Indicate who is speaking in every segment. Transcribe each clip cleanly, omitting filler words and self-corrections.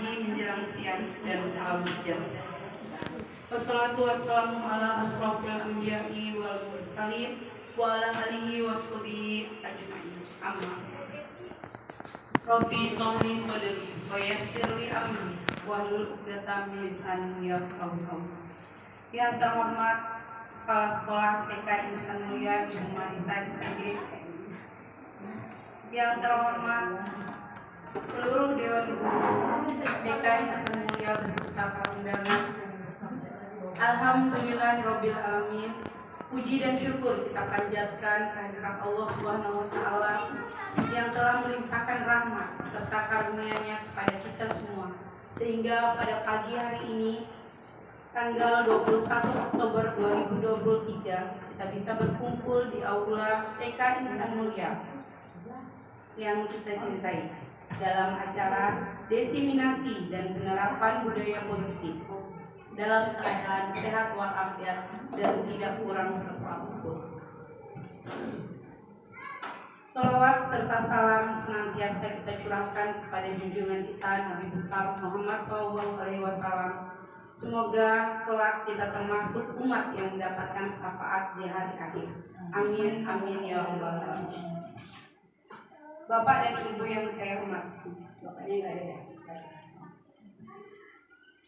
Speaker 1: pagi menjelang siang dan salam siang. Wassalatu wassalamu ala asrofil anbiya'i wal mursalin wa ala alihi wa sahbihi ajma'in. Amma. Rabbi sholli sadri wa yassir li amri wahlul 'uqdatam min lisani yafqahu qawli. Yang terhormat Kepala Sekolah TK Insan Mulia Ibu Marisa SPG, yang terhormat seluruh Dewan Guru TK Insan Mulia beserta para undangan. Alhamdulillahirabbil alamin. Puji dan syukur kita panjatkan kehadirat Allah Subhanahu wa taala yang telah melimpahkan rahmat serta karunia-Nya kepada kita semua, sehingga pada pagi hari ini tanggal 21 Oktober 2023 kita bisa berkumpul di aula TK Insan Mulia yang kita cintai dalam acara diseminasi dan penerapan budaya positif dalam keadaan sehat walafiat dan tidak kurang satu apapun. Salawat serta salam senantiasa kita curahkan kepada junjungan kita Nabi besar Muhammad SAW. Semoga kelak kita termasuk umat yang mendapatkan syafaat di hari akhir. Amin, amin ya rabbal alamin. Bapak dan Ibu yang saya hormati, bapaknya nggak ada ya.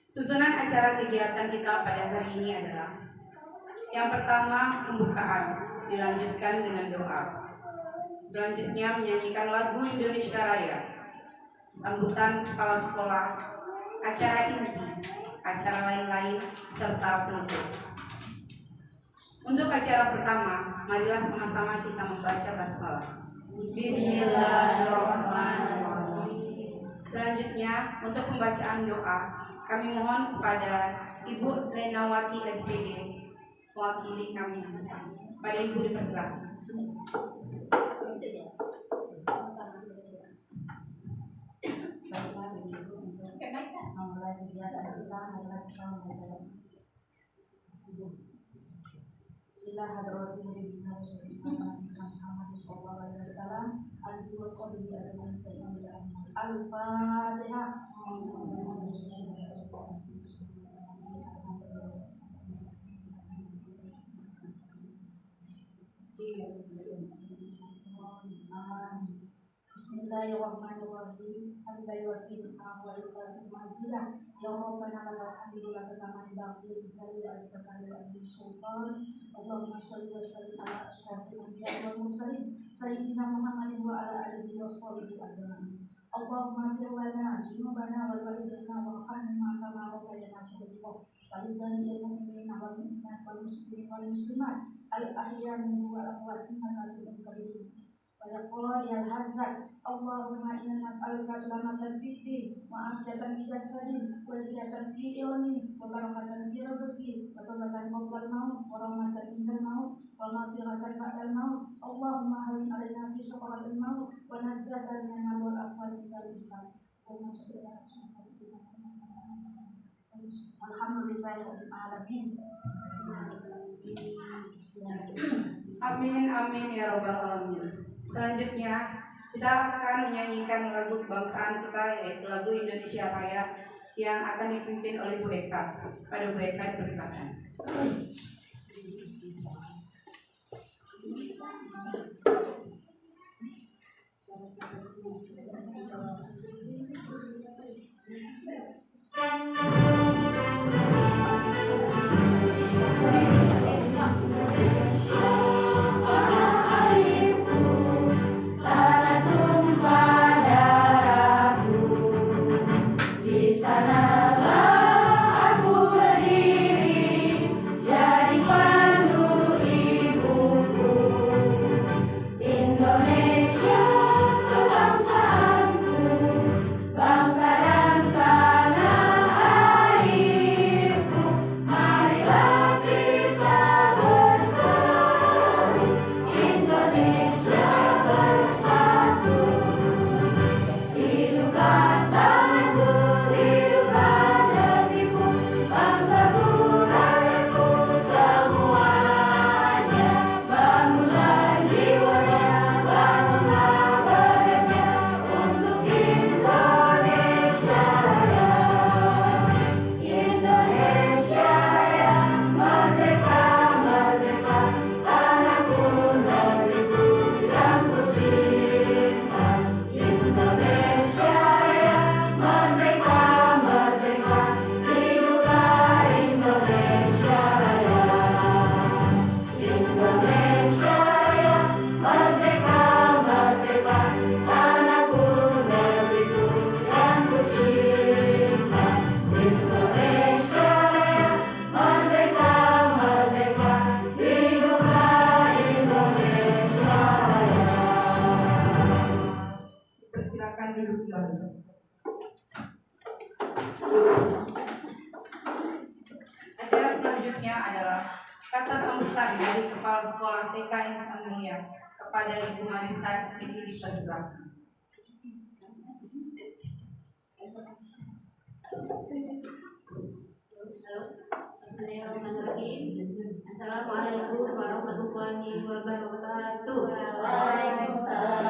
Speaker 1: Susunan acara kegiatan kita pada hari ini adalah: yang pertama, pembukaan, dilanjutkan dengan doa. Selanjutnya menyanyikan lagu Indonesia Raya, sambutan kepala sekolah, acara inti, acara lain-lain, serta penutup. Untuk acara pertama, marilah sama-sama kita membaca basmalah. Bismillahirrahmanirrahim. Selanjutnya, untuk pembacaan doa, kami mohon kepada Ibu Lenawati SPG, mewakili kami. Pada Ibu dipersilakan.
Speaker 2: Al-Fatihah. Bismillahirrahmanirrahim. Ya Rabbana lakal hamdu laka kama yanbaghi li jalali sultan. Allahumma shalli wa sallim ala asyrafil anbiya'i wal mursalin sayyidina Muhammadin wa ala alihi wa sahbihi ajma'in. Allahumma ighfir lana dzunubana wal walidayna warhamna kama rabbayana shaghira. Walidayna mu'minina wal mu'minat wal muslimin wal muslimat al ahya'i minhum wal amwat innaka sami'un qarib. Wa ya hazat Allahumma inna nas'aluka salamatan fid din wa afiyatan fid jasadi wa hidayatan fi ilmi wa barakatan fi rizqi wa tawbatan qabla al-maut wa rahmatan inda al-maut wa maghfiratan ba'da al-maut. Allahumma hawwin 'alaina fi sakaratil maut wa najjatan min an-nar wal afwal minal hisab. Alhamdulillahi rabbil alamin.
Speaker 1: Amin, amin ya rabbal alamin. Selanjutnya kita akan menyanyikan lagu kebangsaan kita, yaitu lagu Indonesia Raya, yang akan dipimpin oleh Bu Eka. Pada Bu Eka dipersilakan.
Speaker 3: Indonesia kebangsaan
Speaker 1: Silakan duduk kembali. Acara selanjutnya adalah kata sambutan dari Kepala Sekolah TK Insan Mulia kepada Ibu Marisa ini dipersilakan.
Speaker 3: Bismillahirrahmanirrahim. Assalamualaikum warahmatullahi wabarakatuh.
Speaker 2: Waalaikumsalam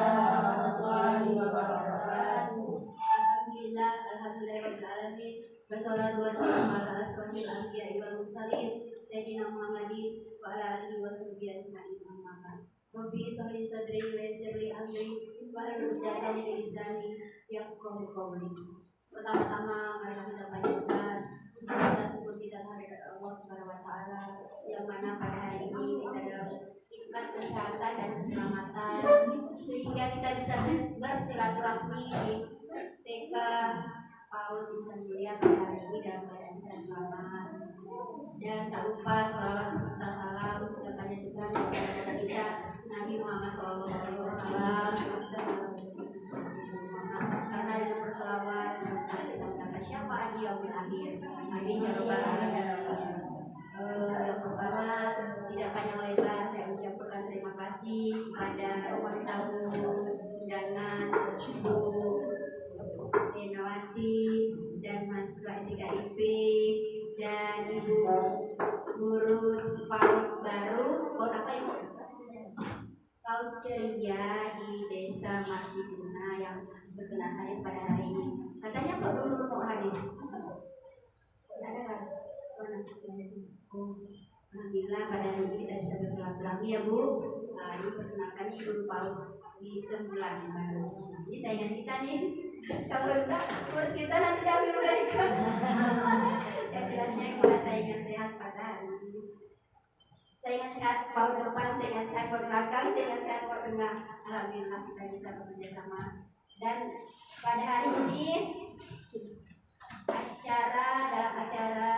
Speaker 2: warahmatullahi wabarakatuh.
Speaker 3: Alhamdulillahirrahmanirrahim. Wassalatu wassalamu ala asrofil anbiya'i wal mursalin sayyidina Muhammadin wa ala alihi wa sahbihi ajma'in. Amma ba'd. Rabbi shrah li sadri wa yassir li amri wahlul 'uqdatam min lisani yafqahu qawli. Pertama-tama mari kita panjatkan kita syukur kita kehadirat Allah Subhanahu wa taala yang mana pada hari ini kita dalam nikmat kesehatan dan keselamatan sehingga kita bisa bersilaturahmi di TK PAUD Insan Mulia pada hari ini dalam keadaan sehat selamat. Dan tak lupa sholawat serta salam kita panjatkan kepada kita Nabi Muhammad SAW karena dengan berselawat kita mendapat syafaat di yaumil akhir. Amin ya rabbal alamin. Yang pertama, tidak panjang lebar saya ucapkan terima kasih kepada tamu undangan Ibu Renawati dan mahasiswa STKIP dan Ibu guru PAUD baru, PAUD apa Ibu? PAUD ceria di Desa Martiduna yang berkenan hadir pada hari ini. Katanya Pak Guru mau hadir. Ada kan? Alhamdulillah pada hari ini kita bisa bersilaturahmi ya Bu. Nah, ini perkenalkan Ibu PAUD di sebulan baru. Ini saingan kita nih. Kalau enggak, menurut kita nanti kami mereka. Yang jelasnya kita saingan sehat pada hari ini. Saingan sehat PAUD depan, saingan sehat PAUD belakang, saingan sehat PAUD tengah. Alhamdulillah kita bisa bekerja sama. Dan pada hari ini dalam acara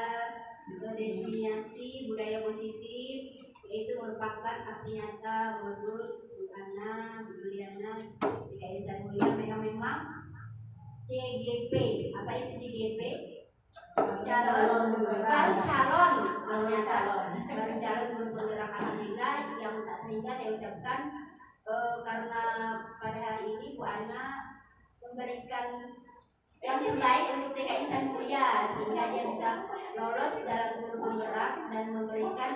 Speaker 3: destinasi budaya positif yaitu merupakan aksi nyata menurut Bu Ana, Bu Juliana, TK Insan Mulia. Mereka memang CGP. Apa itu CGP? Baru calon guru penggerak. Alhamdulillah yang tak terhingga saya ucapkan karena pada hari ini Bu Ana memberikan yang terbaik untuk TK Insan Mulia sehingga dia bisa lolos dalam guru penggerak dan memberikan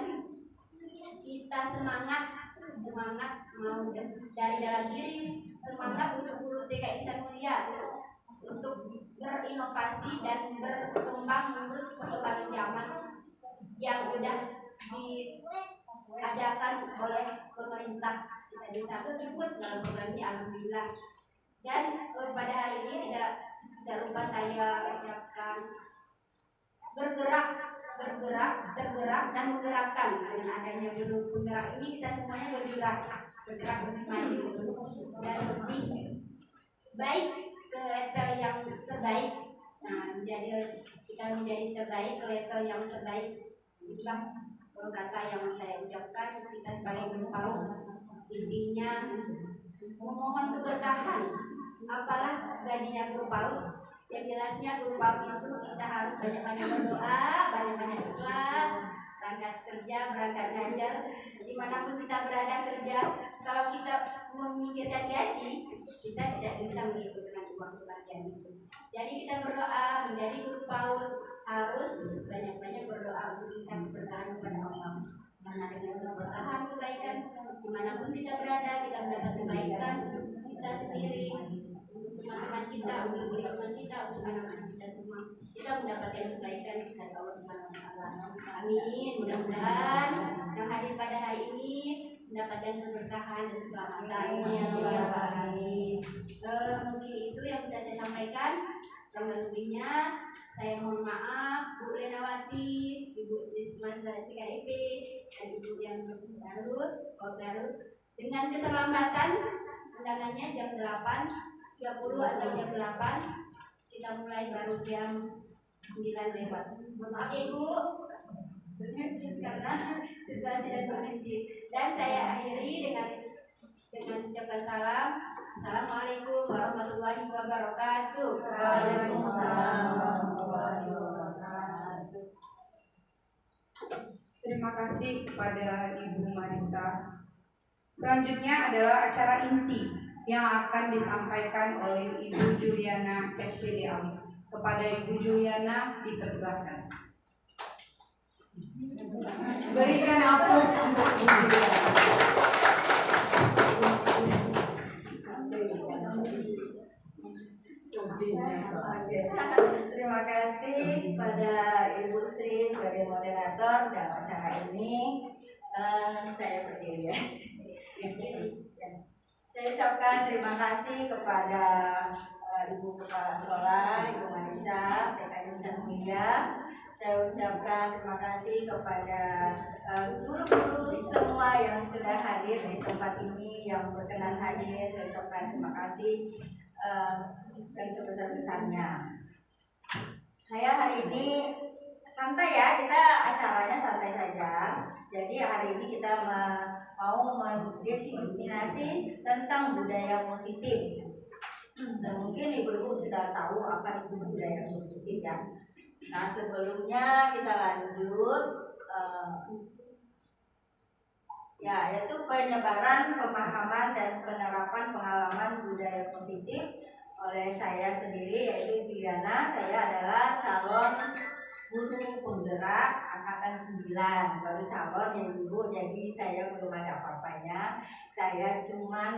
Speaker 3: kita semangat mau dari dalam diri, semangat untuk guru TK Insan Mulia untuk berinovasi dan berkembang menurut perkembangan zaman yang sudah diadakan oleh pemerintah. Kita bisa ikut dalam program ini, alhamdulillah. Dan pada hari ini tidak lupa saya ucapkan bergerak dan menggerakkan. Dengan adanya guru penggerak ini kita semuanya bergerak lebih maju dan lebih baik ke level yang terbaik. Nah, kita menjadi terbaik ke level yang terbaik. Itulah kata yang saya ucapkan. Kita sebagai guru PAUD intinya memohon keberkahan. Apalah gajinya guru PAUD, yang jelasnya guru PAUD itu kita harus banyak-banyak berdoa, banyak-banyak ikhlas, berangkat kerja, berangkat ngajar, dimanapun kita berada kerja. Kalau kita memikirkan gaji, kita tidak bisa mengikutkan uang kebahagiaan itu. Jadi kita berdoa menjadi guru PAUD harus banyak-banyak berdoa untuk kita bertahan kepada Allah. Karena dengan keberkahan kebaikan, dimanapun kita berada, kita mendapat kebaikan kita sendiri, teman-teman kita, untuk teman kita, untuk anak-anak kita semua, kita mendapatkan kebaikan dari Allah Subhanahu wa taala. Amin. Mudah-mudahan yang hadir pada hari ini mendapatkan keberkahan dan keselamatan. Amin. Mungkin itu yang bisa saya sampaikan. Kurang lebihnya saya mohon maaf Bu Renawati, Ibu Mahasiswa STKIP, dan Ibu yang baru dengan keterlambatan undangannya jam 8.30 atau jam 8. Kita mulai baru jam 9 lewat. Mohon maaf ya Ibu karena situasi dan kondisi. Dan saya akhiri dengan ucapan salam. Assalamualaikum warahmatullahi wabarakatuh. wabarakatuh.
Speaker 2: Waalaikumsalam warahmatullahi wabarakatuh.
Speaker 1: Terima kasih kepada Ibu Marisa. Selanjutnya adalah acara inti yang akan disampaikan oleh Ibu Juliana SPDA. Kepada Ibu Juliana dipersilakan. Berikan aplaus untuk Ibu Juliana.
Speaker 3: Terima kasih pada Ibu Sri sebagai moderator dalam acara ini. Saya berdiri ya. Saya ucapkan terima kasih kepada Ibu Kepala Sekolah, Ibu Marisa, TK Insan Mulia. Saya ucapkan terima kasih kepada guru-guru semua yang sudah hadir di tempat ini, yang berkenan hadir. Saya ucapkan terima kasih yang sebesar-besarnya. Saya hari ini santai ya, kita acaranya santai saja. Jadi hari ini kita mau mendiskriminasi tentang budaya positif. Dan mungkin ibu-ibu sudah tahu apa itu budaya positif ya. Nah sebelumnya kita lanjut ya, yaitu penyebaran pemahaman dan penerapan pengalaman budaya positif oleh saya sendiri, yaitu Juliana. Saya adalah calon guru penggerak angkatan 9, baru calon ya dulu, jadi saya belum ada apa-apanya. Saya cuman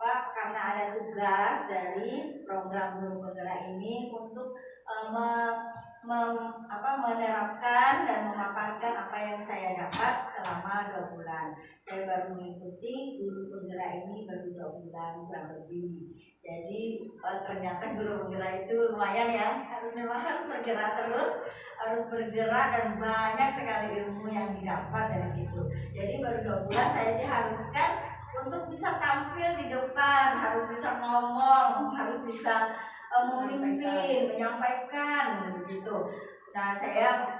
Speaker 3: karena ada tugas dari program guru penggerak ini untuk menerapkan dan memaparkan apa yang saya dapat selama 2 bulan. Saya baru mengikuti guru penggerak ini baru 2 bulan kurang lebih. Jadi ternyata guru penggerak itu lumayan ya, memang harus bergerak terus, harus bergerak dan banyak sekali ilmu yang didapat dari situ. Jadi baru 2 bulan saya diharuskan untuk bisa tampil di depan, harus bisa ngomong, harus bisa memimpin, menyampaikan begitu. Nah saya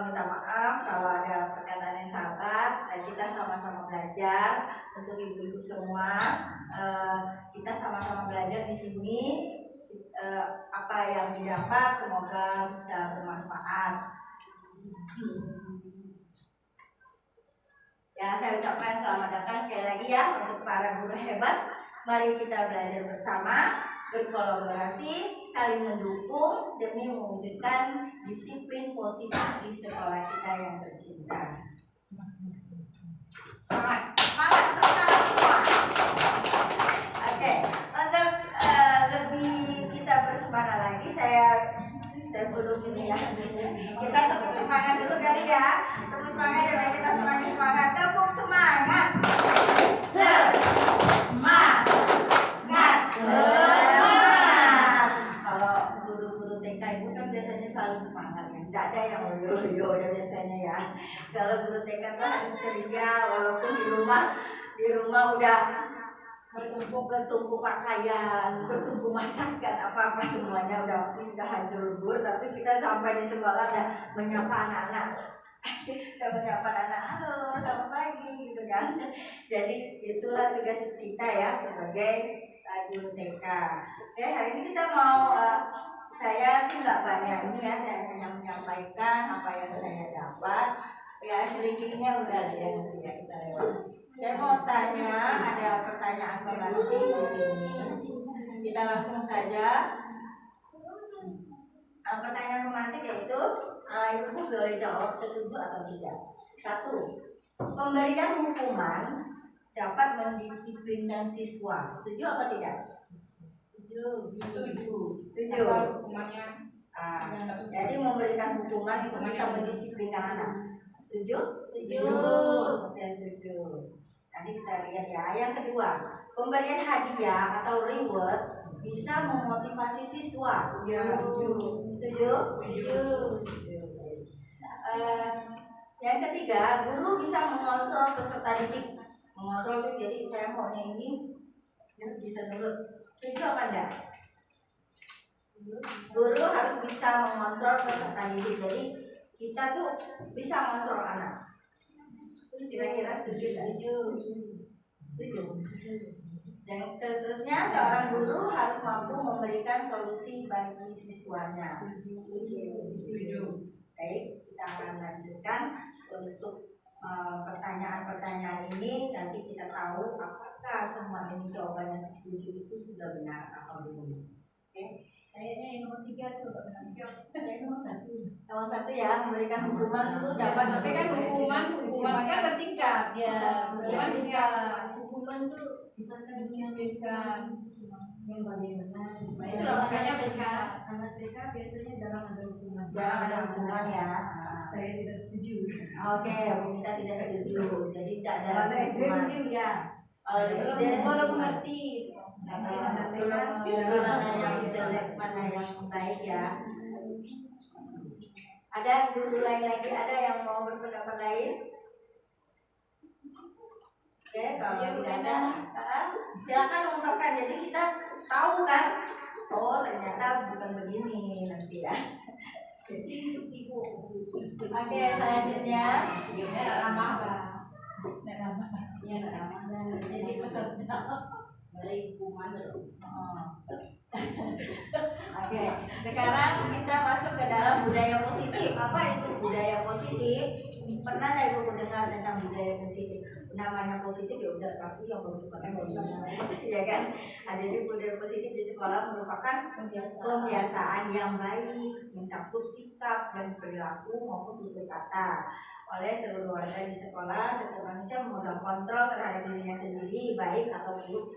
Speaker 3: minta maaf kalau ada perkataan yang salah, dan kita sama-sama belajar. Untuk ibu-ibu semua, kita sama-sama belajar di sini. Apa yang didapat semoga bisa bermanfaat. Ya, saya ucapkan selamat datang sekali lagi ya untuk para guru hebat. Mari kita belajar bersama, berkolaborasi, saling mendukung demi mewujudkan disiplin positif di sekolah kita yang tercinta. Semangat, semangat bersama semua. Oke, untuk lebih kita bersemangat lagi, saya belum ini ya. Kita tepuk semangat dulu kali ya. Tepuk semangat ya, kita semangat. Tepuk semangat. Semangat. Kalau guru-guru TK itu kan biasanya selalu semangat kan. Tidak ada yang loyo ya biasanya ya. Kalau guru TK kan harus ceria, walaupun di rumah udah bertumpuk pakaian, bertumpuk masakan, apa-apa semuanya udah hancur lebur, tapi kita sampai di sekolah udah menyapa anak-anak. Halo, selamat pagi gitu kan. Jadi itulah tugas kita ya sebagai guru TK. Oke, hari ini kita mau saya sih nggak banyak ini ya, saya hanya menyampaikan apa yang saya dapat. Ya sedikitnya udah ya, nanti ya kita lewat. Saya mau tanya, ada pertanyaan pengganti di sini. Kita langsung saja. Pertanyaan pengganti yaitu, ibu boleh jawab setuju atau tidak. 1. Pemberian hukuman dapat mendisiplinkan siswa. Setuju apa tidak? Setuju.
Speaker 1: Hukumannya
Speaker 3: Jadi memberikan hukuman itu bisa mendisiplinkan anak. Setuju?
Speaker 2: Setuju.
Speaker 3: Oke, setuju. Nanti kita lihat ya. Yang kedua, pemberian hadiah atau reward bisa memotivasi siswa. Setuju? Setuju. Yang ketiga, guru bisa mengontrol peserta didik. Mengontrol itu jadi saya maunya ini bisa nurut. Setuju apa enggak? Guru harus bisa mengontrol peserta didik. Jadi kita tuh bisa mengontrol anak. Kira-kira setuju enggak? Setuju. Dan terusnya seorang guru harus mampu memberikan solusi bagi siswanya. Setuju. Baik, kita akan lanjutkan untuk pertanyaan-pertanyaan ini. Nanti kita tahu apakah semua ini jawabannya setuju itu sudah benar atau belum. Oke.
Speaker 2: Kayaknya yang nomor 3 tuh saya nomor 1.
Speaker 3: Nomor 1 ya, memberikan hukuman itu dapat.
Speaker 2: Tapi kan hukuman kan bertingkat ya. Hukuman tuh misalkan menyampaikan yang bagaimana.
Speaker 3: Itu makanya
Speaker 2: anak TK biasanya jarang ada hukuman.
Speaker 3: Jarang ada hukuman ya.
Speaker 2: Saya tidak setuju.
Speaker 3: Oke, kita tidak setuju. Jadi tidak ada
Speaker 2: Kalau ada SD
Speaker 3: hukuman.
Speaker 2: mungkin ya.
Speaker 3: Kalau di SD
Speaker 2: Semua udah mengerti.
Speaker 3: mana yang jelek, mana yang baik ya. Ada guru lain lagi, ada yang mau berpendapat lain? Oke, kalau tidak ada, silakan ungkapkan. Jadi kita tahu kan, oh ternyata bukan begini nanti ya. Oke, selanjutnya.
Speaker 2: Ramah. Jadi peserta.
Speaker 3: Oke, sekarang kita masuk ke dalam budaya positif. Apa itu budaya positif? Pernah nggak ibu mendengar tentang budaya positif? Namanya positif ya udah pasti yang bagus-bagus, ya kan? Jadi budaya positif di sekolah merupakan kebiasaan yang baik, mencakup sikap dan perilaku maupun tutur kata oleh seluruh warga di sekolah. Setiap manusia memegang kontrol terhadap dirinya sendiri, baik atau buruk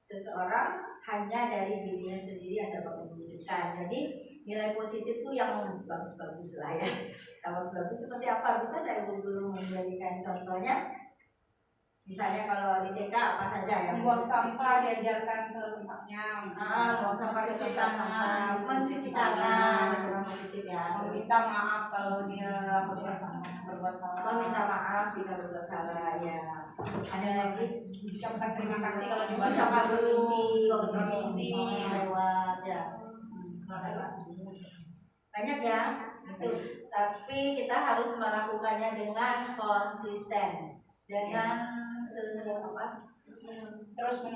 Speaker 3: seseorang hanya dari dirinya sendiri yang dapat mewujudkan. Jadi nilai positif itu yang bagus-bagus lah ya. Kalau bagus seperti apa? Bisa dari guru menjadikan contohnya. Misalnya kalau di TK apa saja yang
Speaker 1: Membuang sampah diajarkan ke tempatnya.
Speaker 3: buang sampah di tangan, mencuci tangan, yang positif ya.
Speaker 1: Meminta maaf kalau dia berbuat salah.
Speaker 3: Meminta maaf jika berbuat salah ya. Ada lagi
Speaker 1: Ucapkan terima kasih kalau dibaca
Speaker 3: ucapan permisi,
Speaker 1: permisi.
Speaker 3: lewat ya. Banyak ya. Itu. Tapi kita harus melakukannya dengan konsisten, dengan terus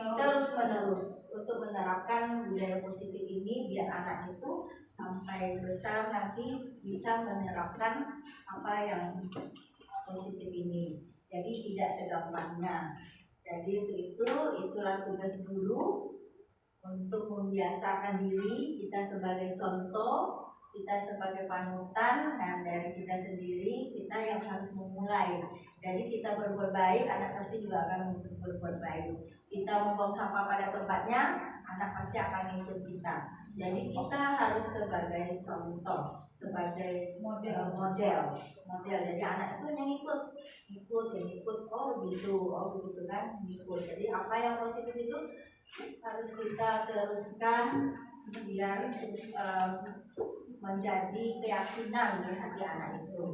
Speaker 3: menerus untuk menerapkan budaya positif ini biar anak itu sampai besar nanti bisa menerapkan apa yang positif ini. Jadi tidak segampangnya. Jadi itulah tugas guru untuk membiasakan diri kita sebagai contoh, kita sebagai panutan, dan dari kita sendiri kita yang harus memulai. Jadi kita berbuat baik, anak pasti juga akan berbuat baik. Kita membuang sampah pada tempatnya, anak pasti akan ikut kita. Jadi kita harus sebagai contoh, sebagai model. Jadi anak itu yang ikut. Oh begitu kan, ikut. Jadi apa yang positif itu harus kita teruskan biar menjadi keyakinan di hati anak itu.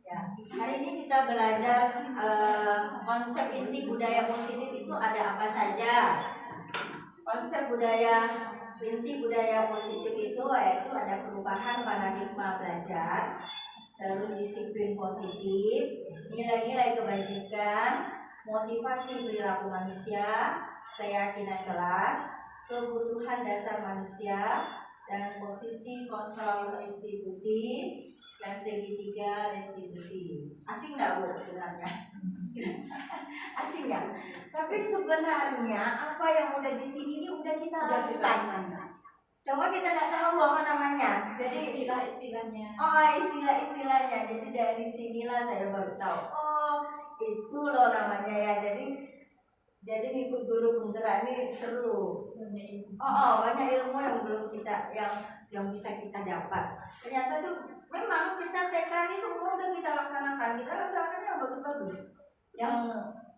Speaker 3: Ya, hari ini kita belajar konsep inti budaya positif itu ada apa saja. Konsep inti budaya positif itu yaitu ada perubahan paradigma belajar, terus disiplin positif, nilai-nilai kebajikan, motivasi perilaku manusia, keyakinan kelas, kebutuhan dasar manusia, dan posisi kontrol institusi, dan segitiga restitusi. Asing nggak Bu dengarnya? Asing ya. Tapi sebenarnya apa yang udah di sini ini udah kita lakukan. Coba kita nggak tahu apa namanya. Jadi
Speaker 2: Istilah-istilahnya.
Speaker 3: Istilah-istilahnya. Jadi dari sinilah saya baru tahu. Oh, itu loh namanya ya. Jadi ngikut guru penggerak ini seru. Banyak ilmu yang belum kita yang bisa kita dapat. Ternyata tuh memang kita TK ini semua udah kita laksanakan. Kita laksanakan yang bagus-bagus,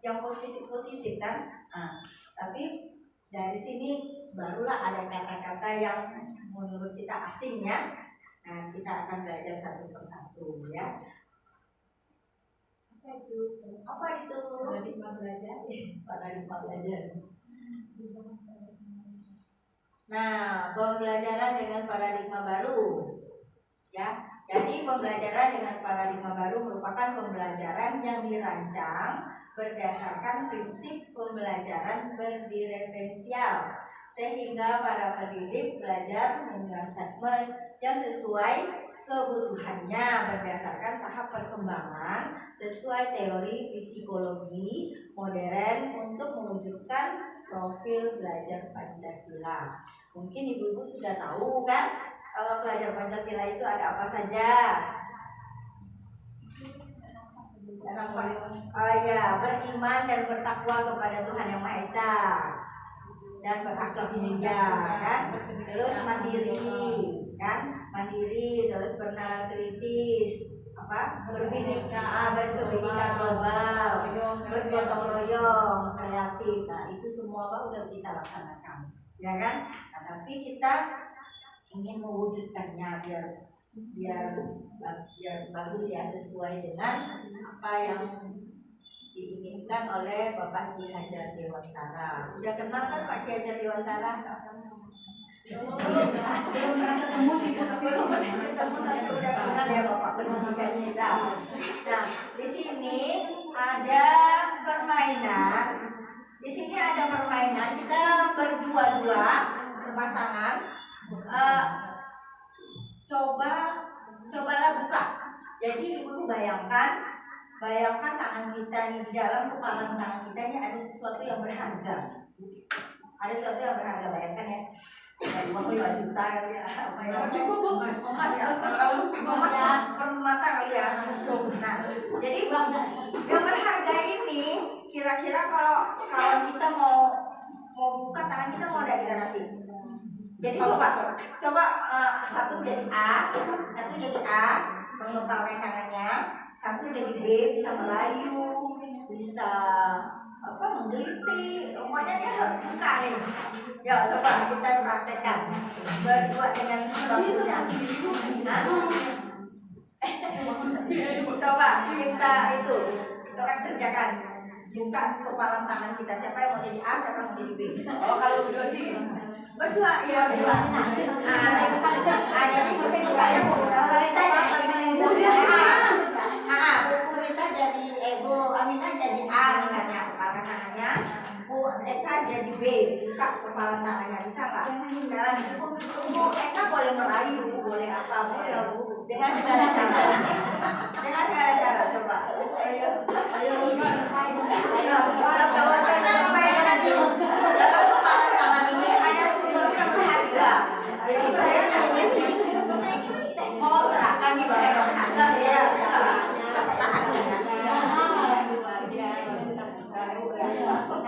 Speaker 3: yang positif kan. Tapi dari sini barulah ada kata-kata yang menurut kita asing ya. Nah, kita akan belajar satu persatu ya. Apa itu?
Speaker 2: Paradigma belajar.
Speaker 3: Nah, pembelajaran dengan paradigma baru. Ya, jadi pembelajaran dengan paradigma baru merupakan pembelajaran yang dirancang berdasarkan prinsip pembelajaran berdiferensial, sehingga para pendidik belajar yang sesuai kebutuhannya berdasarkan tahap perkembangan sesuai teori psikologi modern untuk mewujudkan profil belajar Pancasila. Mungkin ibu-ibu sudah tahu kan kalau belajar Pancasila itu ada apa saja? Beriman dan bertakwa kepada Tuhan Yang Maha Esa dan berakhlak mulia, kan? Terus mandiri, terus bernalar kritis, berpendidikan global, bergotong royong, kreatif. Nah, itu semua udah kita laksanakan, ya kan? Nah, tapi kita ingin mewujudkannya biar bagus ya, sesuai dengan apa yang diinginkan oleh Bapak Ki Hajar Dewantara. Udah kenal kan Pak Ki Hajar Dewantara? Belum pernah ketemu sih, tapi udah kenal ya Bapak pendidikan kita. Nah, di sini ada permainan. Kita berdua-dua berpasangan. Cobalah buka. Jadi ibu bayangkan tangan kita ini, di dalam kepalan tangan kita ini ada sesuatu yang berharga. Bayangkan ya. 25 juta kali ya. Emas ya. Permata kali ya. Nah, jadi yang berharga ini kira-kira kalau kita mau buka tangan kita, mau ada kita kasih. Jadi coba satu jadi A, mengepalkan tangannya, satu jadi B, bisa melayu, bisa menggelitik, pokoknya dia harus buka nih. Ya, coba kita praktekkan berdua dengan sebagusnya. Coba kita kerjakan, buka kepalan tangan kita. Siapa yang mau jadi A, siapa yang mau jadi B?
Speaker 1: Oh, kalau berdua sih
Speaker 3: berdua. Jadi saya Bu Rita jadi Bu Aminah jadi A misalnya, kepala tangannya. Bu Eka jadi B, buka kepala tangannya, bisa nggak? Sekarang Bu Eka boleh merayu, boleh apa, boleh Bu, dengan segala cara. Coba. Ayo. Kita membayangkan dulu dalam kepala tangan ini ada sesuatu yang berharga. Jadi saya mau serahkan di barang yang berharga ya, kita pertahankan ya.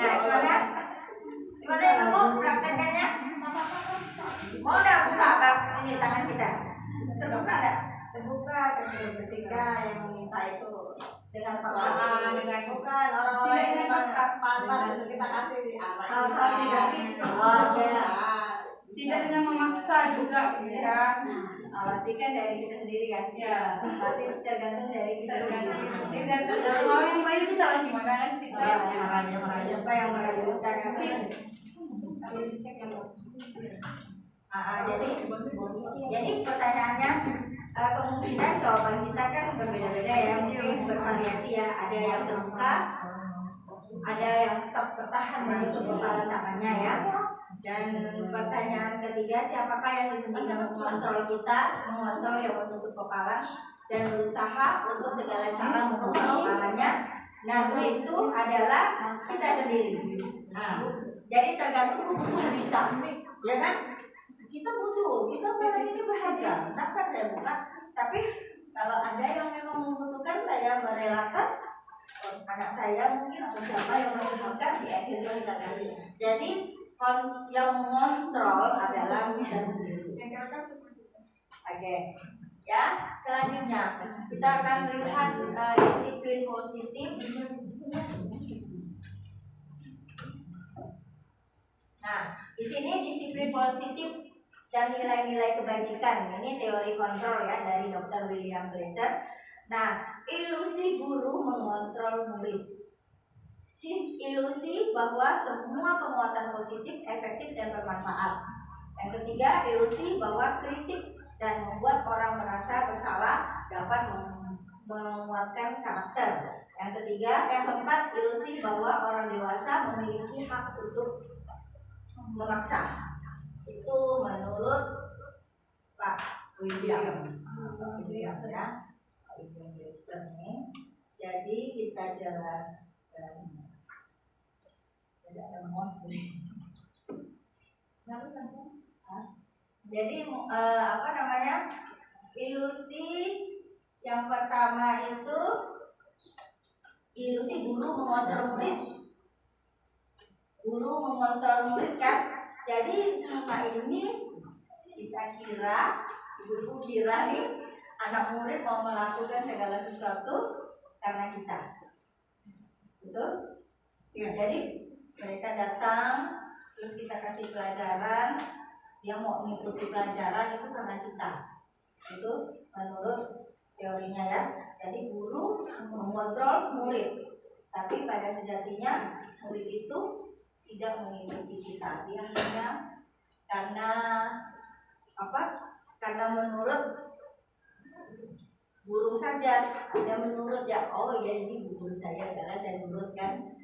Speaker 3: Nah, gimana ya kamu praktekannya? Mau nggak buka ini tangan kita? Terbuka nggak? Terbuka. Ketika yang meminta itu dengan paksaan, dengan bukan orang-orang yang pantas untuk kita kasih di
Speaker 1: tidak dengan memaksa juga, ya.
Speaker 3: Berarti kan dari kita sendiri kan?
Speaker 1: Ya.
Speaker 3: Berarti tergantung dari kita sendiri.
Speaker 1: Tergantung dari orang yang merayu kita lah, gimana kan kita.
Speaker 3: Siapa yang merayu kita kan? Jadi pertanyaannya, kemungkinan jawaban kita kan berbeda-beda ya, mungkin bervariasi ya. Ada yang terbuka, ada yang tetap bertahan menutup kepala tangannya ya. Dan pertanyaan ketiga, siapakah yang sesungguhnya mengontrol kita, mengontrol yang menutup kepala dan berusaha untuk segala cara membuka kepalanya. Nah, itu adalah kita sendiri. Nah, jadi tergantung kebutuhan kita, ya kan? Kita butuh, kita barang ini berharga, kenapa saya buka? Tapi kalau ada yang memang membutuhkan, saya merelakan anak saya mungkin atau siapa yang membutuhkan, ya kita kasih. Jadi yang mengontrol adalah kita sendiri. Oke, ya. Selanjutnya kita akan melihat disiplin positif. Nah, di sini disiplin positif dan nilai-nilai kebajikan. Ini teori kontrol ya dari Dr. William Glasser. Nah, ilusi guru mengontrol murid. Ilusi bahwa semua penguatan positif efektif dan bermanfaat. Yang ketiga, ilusi bahwa kritik dan membuat orang merasa bersalah dapat menguatkan karakter. Yang keempat, ilusi bahwa orang dewasa memiliki hak untuk memaksa. Itu menurut Pak William. Ya. Pak William Wilson ini. Jadi kita jelaskan. Tidak ada mos nih. Jadi ilusi yang pertama itu ilusi guru mengontrol murid. Guru mengontrol murid kan. Jadi selama ini kita kira, ibu-ibu kira nih anak murid mau melakukan segala sesuatu karena kita. Betul? Ya, jadi mereka datang, terus kita kasih pelajaran, dia mau mengikuti pelajaran itu karena kita. Itu menurut teorinya ya. Jadi guru mengontrol murid, tapi pada sejatinya murid itu tidak mengikuti kita. Dia hanya karena menurut guru saja. Dia menurut ya, oh ya ini guru saya adalah saya menurut kan.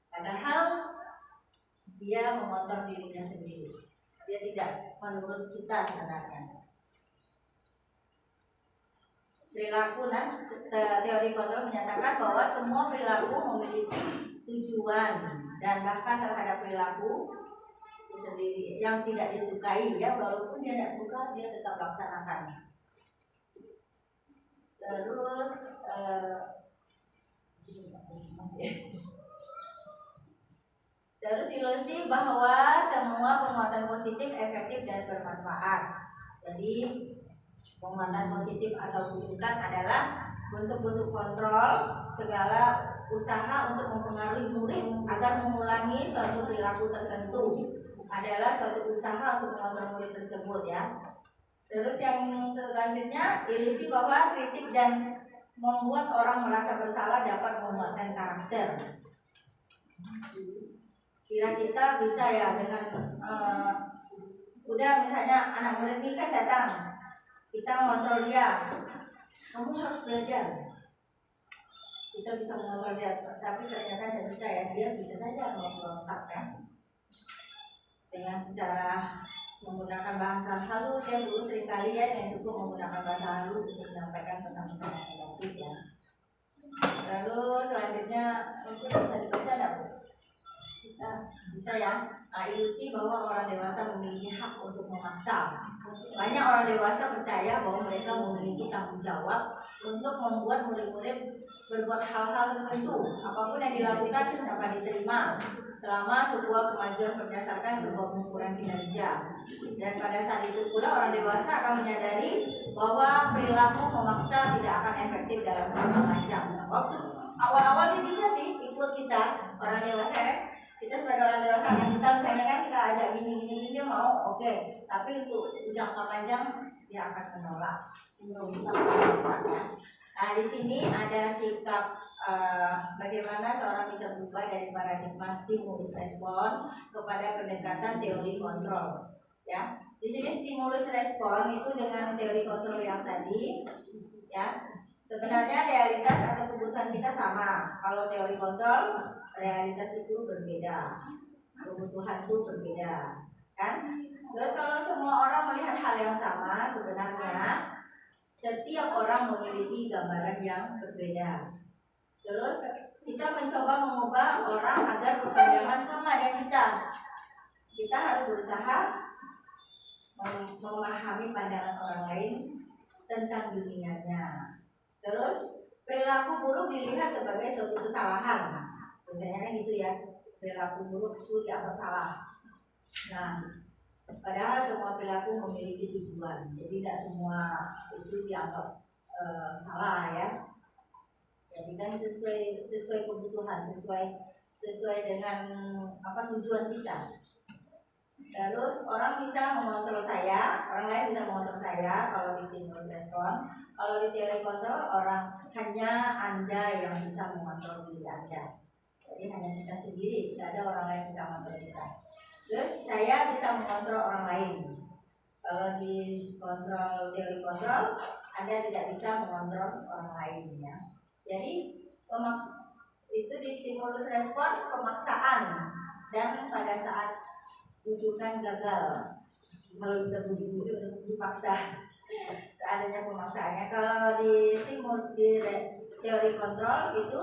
Speaker 3: Padahal dia mengontrol dirinya sendiri. Dia tidak menurut kita sebenarnya. Perilaku teori kontrol menyatakan bahwa semua perilaku memiliki tujuan dan bahkan terhadap perilaku itu sendiri yang tidak disukai ya, walaupun dia tidak suka dia tetap laksanakan. Terus ilusi bahwa semua penguatan positif efektif dan bermanfaat. Jadi penguatan positif atau kutukan adalah bentuk-bentuk kontrol segala usaha untuk mempengaruhi murid agar mengulangi suatu perilaku tertentu adalah suatu usaha untuk mengontrol murid tersebut ya. Terus yang selanjutnya ilusi bahwa kritik dan membuat orang merasa bersalah dapat menguatkan karakter. Kira kita bisa ya dengan udah misalnya anak murid ini kan datang, kita mengontrol dia, kamu harus belajar. Kita bisa mengontrol dia, tapi ternyata tidak bisa ya, dia bisa saja memberontak kan dengan secara menggunakan bahasa halus ya. Dulu seringkali ya yang cukup menggunakan bahasa halus untuk menyampaikan pesan-pesan negatif ya. Lalu selanjutnya mungkin bisa dibaca enggak Bu? Bisa ya. Nah, ilusi bahwa orang dewasa memiliki hak untuk memaksa. Banyak orang dewasa percaya bahwa mereka memiliki tanggung jawab untuk membuat murid-murid berbuat hal-hal tertentu. Apapun yang dilakukan dapat diterima selama sebuah kemajuan berdasarkan sebuah pengukuran kinerja. Dan pada saat itu pula orang dewasa akan menyadari bahwa perilaku memaksa tidak akan efektif dalam jangka panjang. Waktu awal-awal dia bisa sih ikut kita orang dewasa ya. Kita sebagai orang dewasa kan kita misalnya kan kita ajak gini dia mau oke. Tapi untuk jangka panjang dia akan menolak. Nah di sini ada sikap bagaimana seorang bisa berubah dari paradigma stimulus respon kepada pendekatan teori kontrol. Ya, di sini stimulus respon itu dengan teori kontrol yang tadi, ya sebenarnya realitas atau kebutuhan kita sama. Kalau teori kontrol realitas itu berbeda, kebutuhan itu berbeda, kan? Terus kalau semua orang melihat hal yang sama, sebenarnya setiap orang memiliki gambaran yang berbeda. Terus kita mencoba mengubah orang agar berpandangan sama dengan kita. Kita harus berusaha memahami pandangan orang lain tentang dunianya. Terus perilaku buruk dilihat sebagai suatu kesalahan. Biasanya kan gitu ya, perilaku buruk itu dianggap salah. Nah, padahal semua perilaku memiliki tujuan. Jadi tidak semua itu dianggap salah ya. Jadi kan sesuai kebutuhan, sesuai dengan tujuan kita. Terus orang bisa mengontrol saya, orang lain bisa mengontrol saya kalau di stimulus respon. Kalau di teori kontrol hanya Anda yang bisa mengontrol diri Anda. Jadi hanya kita sendiri, tidak ada orang lain bisa mengontrol kita. Terus saya bisa mengontrol orang lain. Kalau di kontrol, teori kontrol, Anda tidak bisa mengontrol orang lain ya. Jadi itu di stimulus respon pemaksaan, dan pada saat rujukan gagal, kalau bisa bujuk-bujuk dipaksa, adanya pemaksaannya. Kalau di teori kontrol itu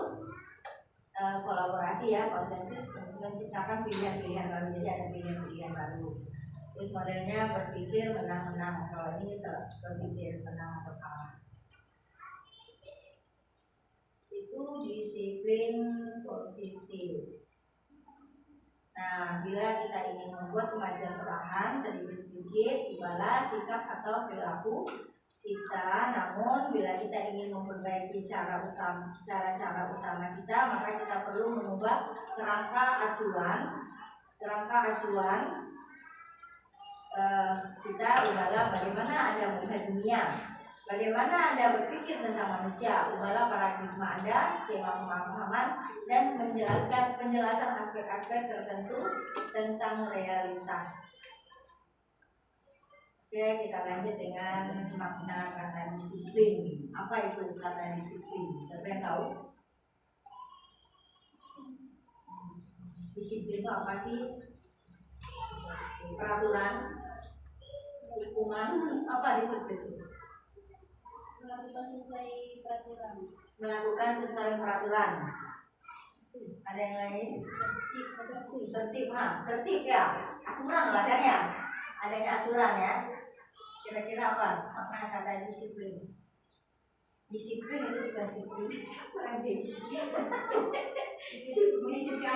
Speaker 3: kolaborasi ya, konsensus untuk menciptakan pilihan-pilihan baru. Jadi ada pilihan-pilihan baru. Terus modelnya berpikir menang-menang. Kalau ini berpikir menang atau kalah. Itu disiplin positif. Nah, bila kita ingin membuat kemajuan perlahan sedikit-sedikit, dibalas sikap atau perilaku kita, namun bila kita ingin memperbaiki cara utama kita, maka kita perlu mengubah kerangka acuan kita. Ubahlah bagaimana Anda melihat dunia, bagaimana Anda berpikir tentang manusia. Ubahlah paradigma Anda, skema pemahaman, dan penjelasan aspek-aspek tertentu tentang realitas. Oke, kita lanjut dengan makna kata disiplin. Apa itu kata disiplin? Siapa yang tahu? Disiplin itu apa sih? Peraturan, hukuman, apa disiplin itu?
Speaker 2: Melakukan sesuai peraturan.
Speaker 3: Melakukan sesuai peraturan. Ada yang lain? Tertib ya. Aturan lah adanya. Adanya aturan ya. Kira-kira apa makna kata disiplin? Disiplin itu bukan disiplin. Disiplin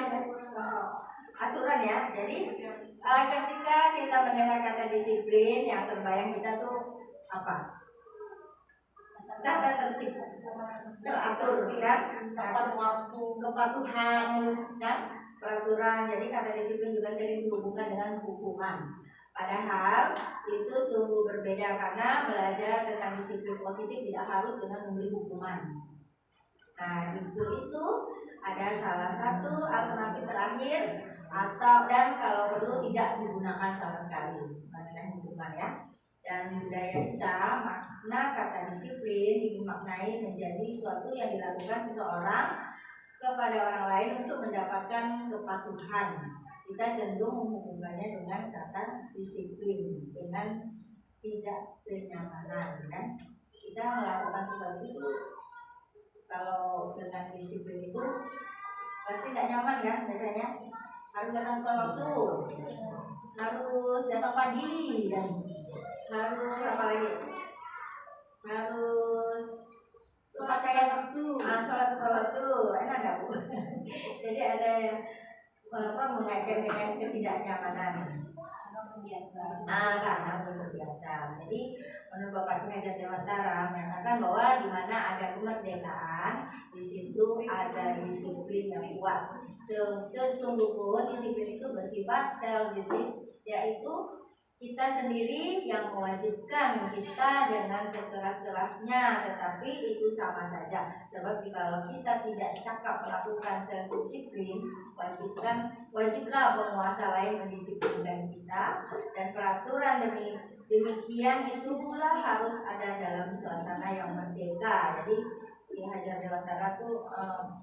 Speaker 3: aturan ya. Jadi ketika kita mendengar kata disiplin, yang terbayang kita tuh apa? Kata tertib, teratur kan, tepat waktu, kepatuhan kan, peraturan. Jadi kata disiplin juga sering dihubungkan dengan hukuman. Padahal itu sungguh berbeda, karena belajar tentang disiplin positif tidak harus dengan memberi hukuman. Nah, justru itu ada salah satu alternatif terakhir, dan kalau perlu tidak digunakan sama sekali, dengan hukuman ya. Dan di budaya kita, makna kata disiplin dimaknai menjadi suatu yang dilakukan seseorang kepada orang lain untuk mendapatkan kepatuhan. Kita cenderung menghubungkannya dengan kata disiplin, dengan tidak kenyamanan kan. Kita melakukan sesuatu itu kalau dengan disiplin itu pasti tidak nyaman kan. Biasanya harus datang tepat waktu, harus datang pagi, dan harus apa lagi, harus pakaian waktu, sholat tepat waktu. Enak nggak Bu? Jadi ada yang mengaitkan dengan ketidaknyamanan. Karena belum terbiasa. Jadi menurut Bapak Ki Hajar Dewantara menyatakan bahwa di mana ada kemerdekaan, di situ ada disiplin yang kuat. Sesungguhnya disiplin itu bersifat self discipline, yaitu kita sendiri yang mewajibkan kita dengan sekeras-kerasnya, tetapi itu sama saja. Sebab jika kita tidak cakap melakukan self disiplin, wajiblah penguasa lain mendisiplinkan kita, dan peraturan demikian itu pula harus ada dalam suasana yang merdeka. Jadi Ki Hajar Dewantara itu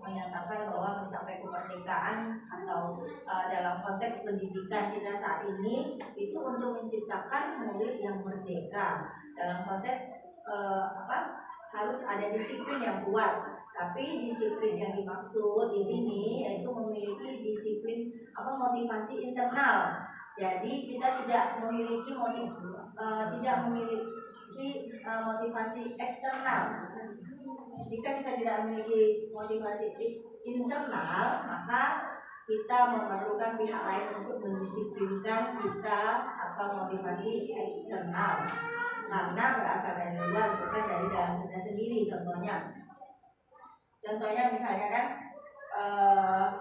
Speaker 3: menyatakan bahwa mencapai kemerdekaan atau dalam konteks pendidikan kita saat ini itu untuk menciptakan murid yang merdeka. Dalam konteks harus ada disiplin yang kuat. Tapi disiplin yang dimaksud di sini yaitu memiliki disiplin motivasi internal. Jadi kita tidak memiliki motivasi eksternal. Jika kita tidak memiliki motivasi internal, maka kita memerlukan pihak lain untuk mendisiplinkan kita atau motivasi eksternal, karena berasal dari luar, bukan dari dalam kita sendiri. Contohnya misalnya kan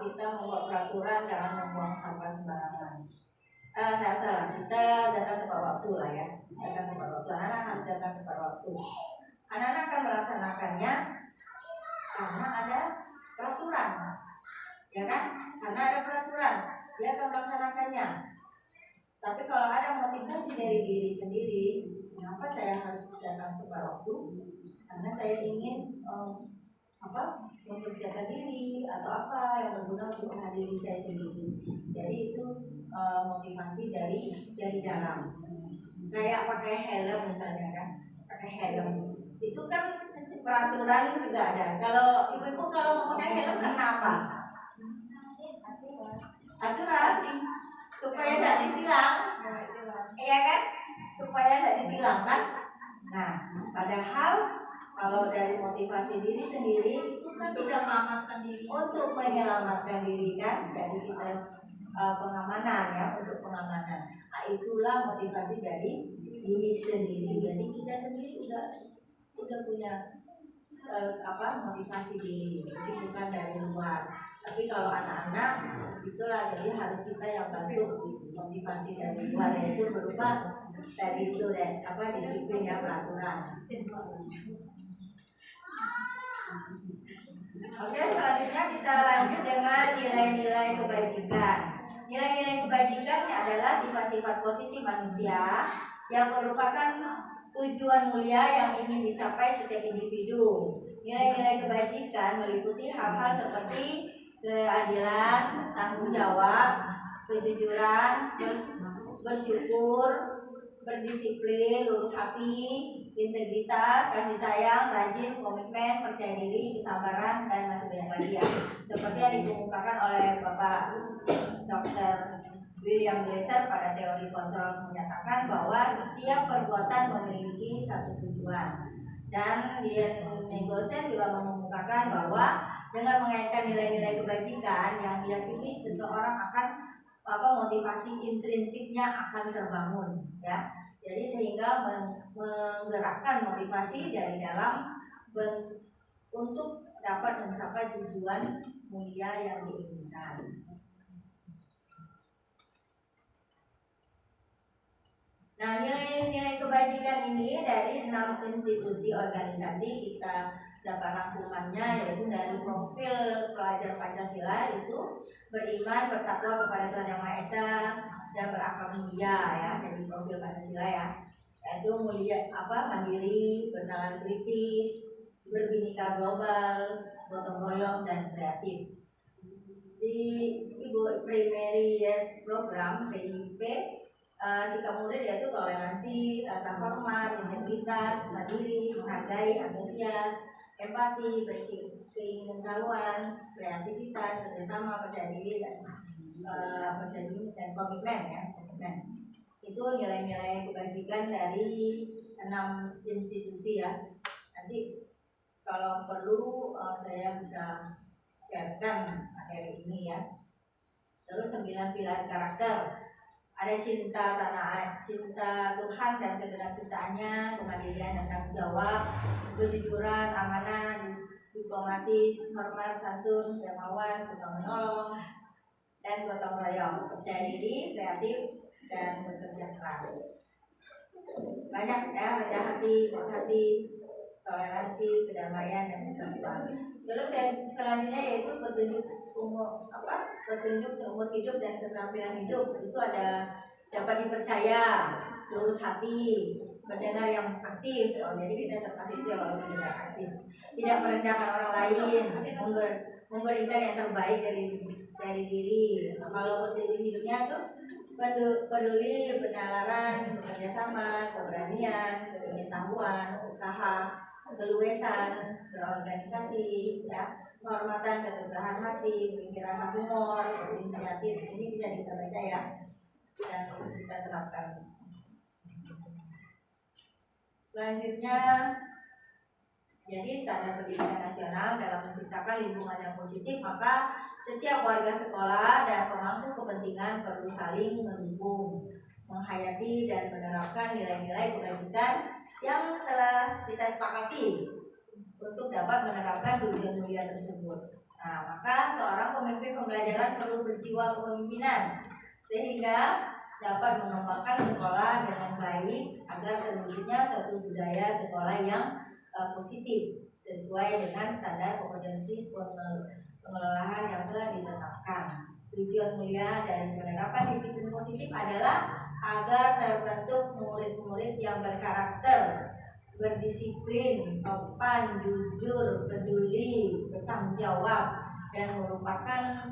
Speaker 3: kita membuat peraturan jangan membuang sampah sembarangan. Nggak salah, kita datang tepat waktu lah ya. Datang tepat waktu, anak-anak harus datang tepat waktu. Anak-anak akan melaksanakannya karena ada peraturan, ya kan? Karena ada peraturan, dia akan melaksanakannya. Tapi kalau ada motivasi dari diri sendiri, kenapa saya harus datang tepat waktu? Karena saya ingin mempersiapkan diri atau apa yang berguna untuk menghadiri saya sendiri. Jadi itu motivasi dari dalam. Kayak pakai helm misalnya kan, pakai helm itu kan peraturan juga ada. Kalau ibu-ibu kalau mau pakai helm kenapa? Aturan supaya tidak ditilang, iya kan? Supaya tidak ditilang kan? Nah, padahal kalau dari motivasi diri sendiri itu kan tidak menyelamatkan diri, untuk menyelamatkan diri kan, jadi kita pengamanan ya, untuk pengamanan. Nah, itulah motivasi dari diri sendiri. Jadi kita sendiri udah punya motivasi diri, jadi bukan dari luar. Tapi kalau anak-anak itulah, jadi harus kita yang bantu motivasi dari luar, yaitu berupa dari itu disiplin ya, peraturan. Oke, selanjutnya kita lanjut dengan nilai-nilai kebajikan. Nilai-nilai kebajikan adalah sifat-sifat positif manusia yang merupakan tujuan mulia yang ingin dicapai setiap individu. Nilai-nilai kebajikan meliputi hal-hal seperti keadilan, tanggung jawab, kejujuran, bersyukur, berdisiplin, lurus hati, integritas, kasih sayang, rajin, komitmen, percaya diri, kesabaran, dan masih banyak lagi ya. Seperti yang dikemukakan oleh Bapak Dr. William Glasser pada teori kontrol menyatakan bahwa setiap perbuatan memiliki satu tujuan. Dan Dian Negosen juga mengemukakan bahwa dengan mengaitkan nilai-nilai kebajikan yang diyakini seseorang akan motivasi intrinsiknya akan terbangun ya. Jadi sehingga menggerakkan motivasi dari dalam untuk dapat mencapai tujuan mulia yang diinginkan. Nah, nilai-nilai kebajikan ini dari 6 institusi organisasi kita dapat rangkumannya, yaitu dari profil pelajar Pancasila itu beriman, bertakwa kepada Tuhan Yang Maha Esa, dan berakal mulia ya, dari profil Pancasila ya, yaitu mulia mandiri, bernalar kritis, berbhinneka global, gotong royong, dan kreatif. Di Ibu Primary Years Program PIP, sikap murid yaitu toleransi, rasa hormat, integritas, mandiri, menghargai, antusias, empati, keingintahuan, kreativitas, kerjasama, percaya diri, dan komitmen ya, komitmen. Itu nilai-nilai kebajikan dari 6 institusi ya. Nanti kalau perlu saya bisa sharekan materi ini ya. Terus 9 pilar karakter. Ada cinta tanah air, cinta Tuhan dan segenap ciptaannya, kemandirian dan tanggung jawab, kejujuran, amanah, diplomatis, hormat, santun, dermawan, suka menolong, dan gotong royong, percaya diri, kreatif, dan bekerja keras. Banyak ya, rendah hati, murah hati, toleransi, kedamaian, dan kesatuan. Terus selanjutnya yaitu petunjuk seumur hidup dan keterampilan hidup. Itu ada dapat dipercaya, lurus hati, mendengar yang aktif. Jadi kita terkasih itu ya, kalau mendengar aktif, tidak merendahkan orang lain, memberikan yang terbaik dari diri. Kalau petunjuk hidupnya tuh peduli, penalaran, bekerjasama, keberanian, keingintahuan, usaha, keluasan, berorganisasi, ya, kehormatan, ketegahan hati, memiliki rasa humor, kreatif. Ini bisa kita baca ya, dan kita terapkan. Selanjutnya, jadi standar pendidikan nasional dalam menciptakan lingkungan yang positif, maka setiap warga sekolah dan pemangku kepentingan perlu saling mendukung, menghayati dan menerapkan nilai-nilai kebajikan yang telah kita sepakati untuk dapat menerapkan tujuan mulia tersebut. Nah, maka seorang pemimpin pembelajaran perlu berjiwa kepemimpinan sehingga dapat mengembangkan sekolah dengan baik agar terwujudnya suatu budaya sekolah yang positif sesuai dengan standar kompetensi pengelolaan yang telah ditetapkan. Tujuan mulia dari penerapan disiplin positif adalah agar terbentuk murid-murid yang berkarakter, berdisiplin, sopan, jujur, peduli, bertanggung jawab, dan merupakan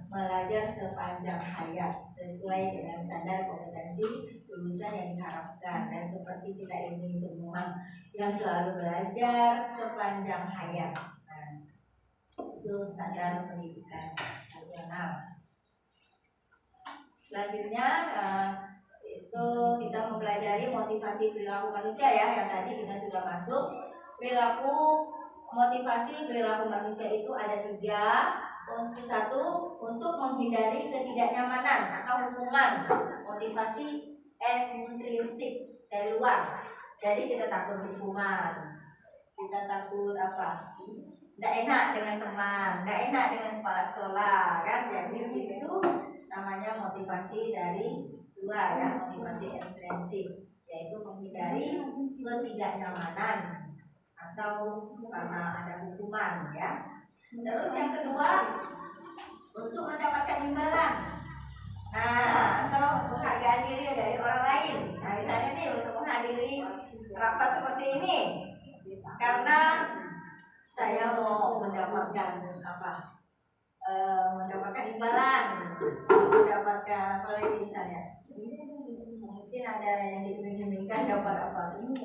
Speaker 3: pelajar sepanjang hayat sesuai dengan standar kompetensi lulusan yang diharapkan. Dan seperti kita ini semua yang selalu belajar sepanjang hayat. Nah, itu standar pendidikan nasional. Selanjutnya itu kita mempelajari motivasi perilaku manusia ya, yang tadi kita sudah masuk. Motivasi perilaku manusia itu ada 3. Untuk 1, untuk menghindari ketidaknyamanan atau hukuman. Motivasi intrinsik dari luar. Jadi kita takut hukuman, kita takut apa? Tidak enak dengan teman, tidak enak dengan kepala sekolah, kan? Jadi itu namanya motivasi dari luar ya, motivasi intrinsik, yaitu menghindari ketidaknyamanan atau karena ada hukuman ya. Terus yang kedua, untuk mendapatkan imbalan, atau penghargaan diri dari orang lain. Nah, misalnya nih untuk menghadiri rapat seperti ini, karena saya mau mendapatkan mendapatkan imbalan, mendapatkan apa lagi misalnya, mungkin ada yang diiming-imingkan dapat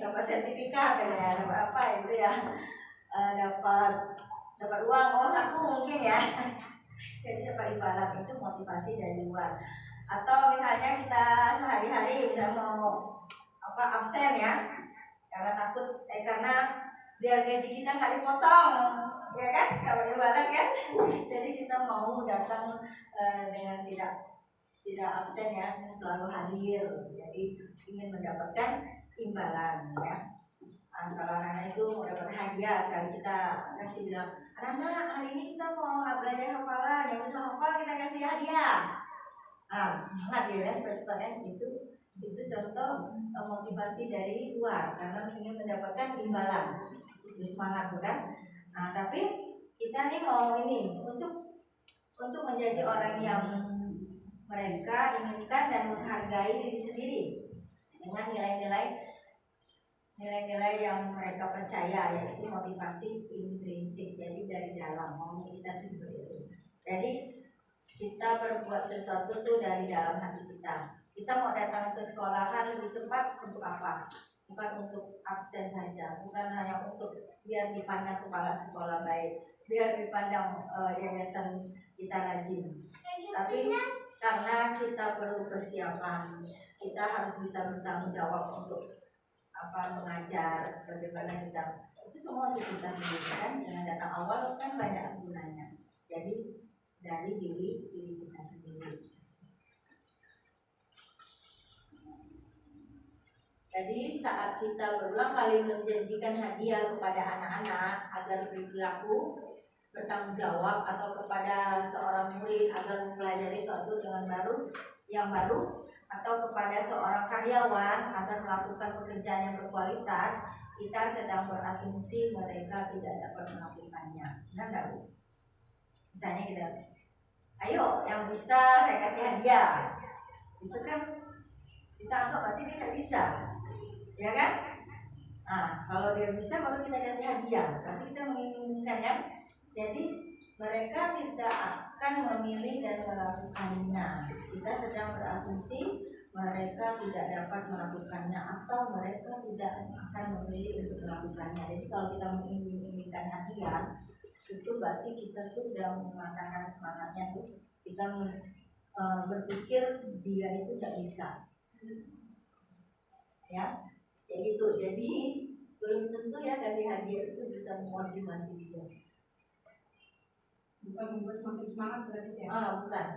Speaker 3: dapat sertifikat ya, dapat apa itu ya, dapat uang, saku mungkin ya. Jadi dapat imbalan itu motivasi dari luar. Atau misalnya kita sehari-hari bisa mau absen ya, karena takut karena biar gaji kita nggak dipotong, ya kan? Kalau imbalan kan, jadi kita mau datang dengan tidak absen ya, selalu hadir. Jadi ingin mendapatkan imbalan ya. Kalau anak-anak itu mau dapat hadiah, sekali kita kasih bilang, anak hari ini kita mau belajar hafalan, yang bisa hafal kita kasih hadiah. Semangat ya, cepat-cepat kan? Itu contoh motivasi dari luar karena ingin mendapatkan imbalan. Itu semangat bukan? Tapi kita nih mau ini untuk menjadi orang yang mereka inginkan dan menghargai diri sendiri dengan nilai-nilai yang mereka percaya, yaitu motivasi intrinsik, jadi dari dalam maunya kita itu seperti itu. Jadi kita berbuat sesuatu tuh dari dalam hati kita. Kita mau datang ke sekolahan lebih cepat untuk apa? Bukan untuk absen saja, bukan hanya untuk biar dipandang kepala sekolah baik, biar dipandang yayasan kita rajin, tapi karena kita perlu persiapan, kita harus bisa bertanggung jawab untuk mengajar, bagaimana kita itu semua untuk kita sendiri kan. Dengan data awal kan banyak gunanya, jadi dari diri kita sendiri. Jadi saat kita berulang kali menjanjikan hadiah kepada anak-anak agar berperilaku bertanggung jawab, atau kepada seorang murid agar mempelajari sesuatu yang baru, atau kepada seorang karyawan agar melakukan pekerjaan yang berkualitas, kita sedang berasumsi mereka tidak dapat melakukannya. Benar nggak Bu? Misalnya ayo yang bisa saya kasih hadiah, itu kan kita anggap berarti dia tidak bisa, ya kan? Kalau dia bisa baru kita kasih hadiah, berarti kita menginginkan ya. Jadi mereka tidak akan memilih dan melakukannya. Kita sedang berasumsi mereka tidak dapat melakukannya atau mereka tidak akan memilih untuk melakukannya. Jadi kalau kita menginginkan hadiah, itu berarti kita tuh sudah mematahkan semangatnya tuh. Kita berpikir dia itu tidak bisa, ya, kayak gitu. Jadi belum tentu ya kasih hadiah itu bisa memotivasi dia.
Speaker 1: Bukan membuat makin semangat berarti ya?
Speaker 3: Bukan.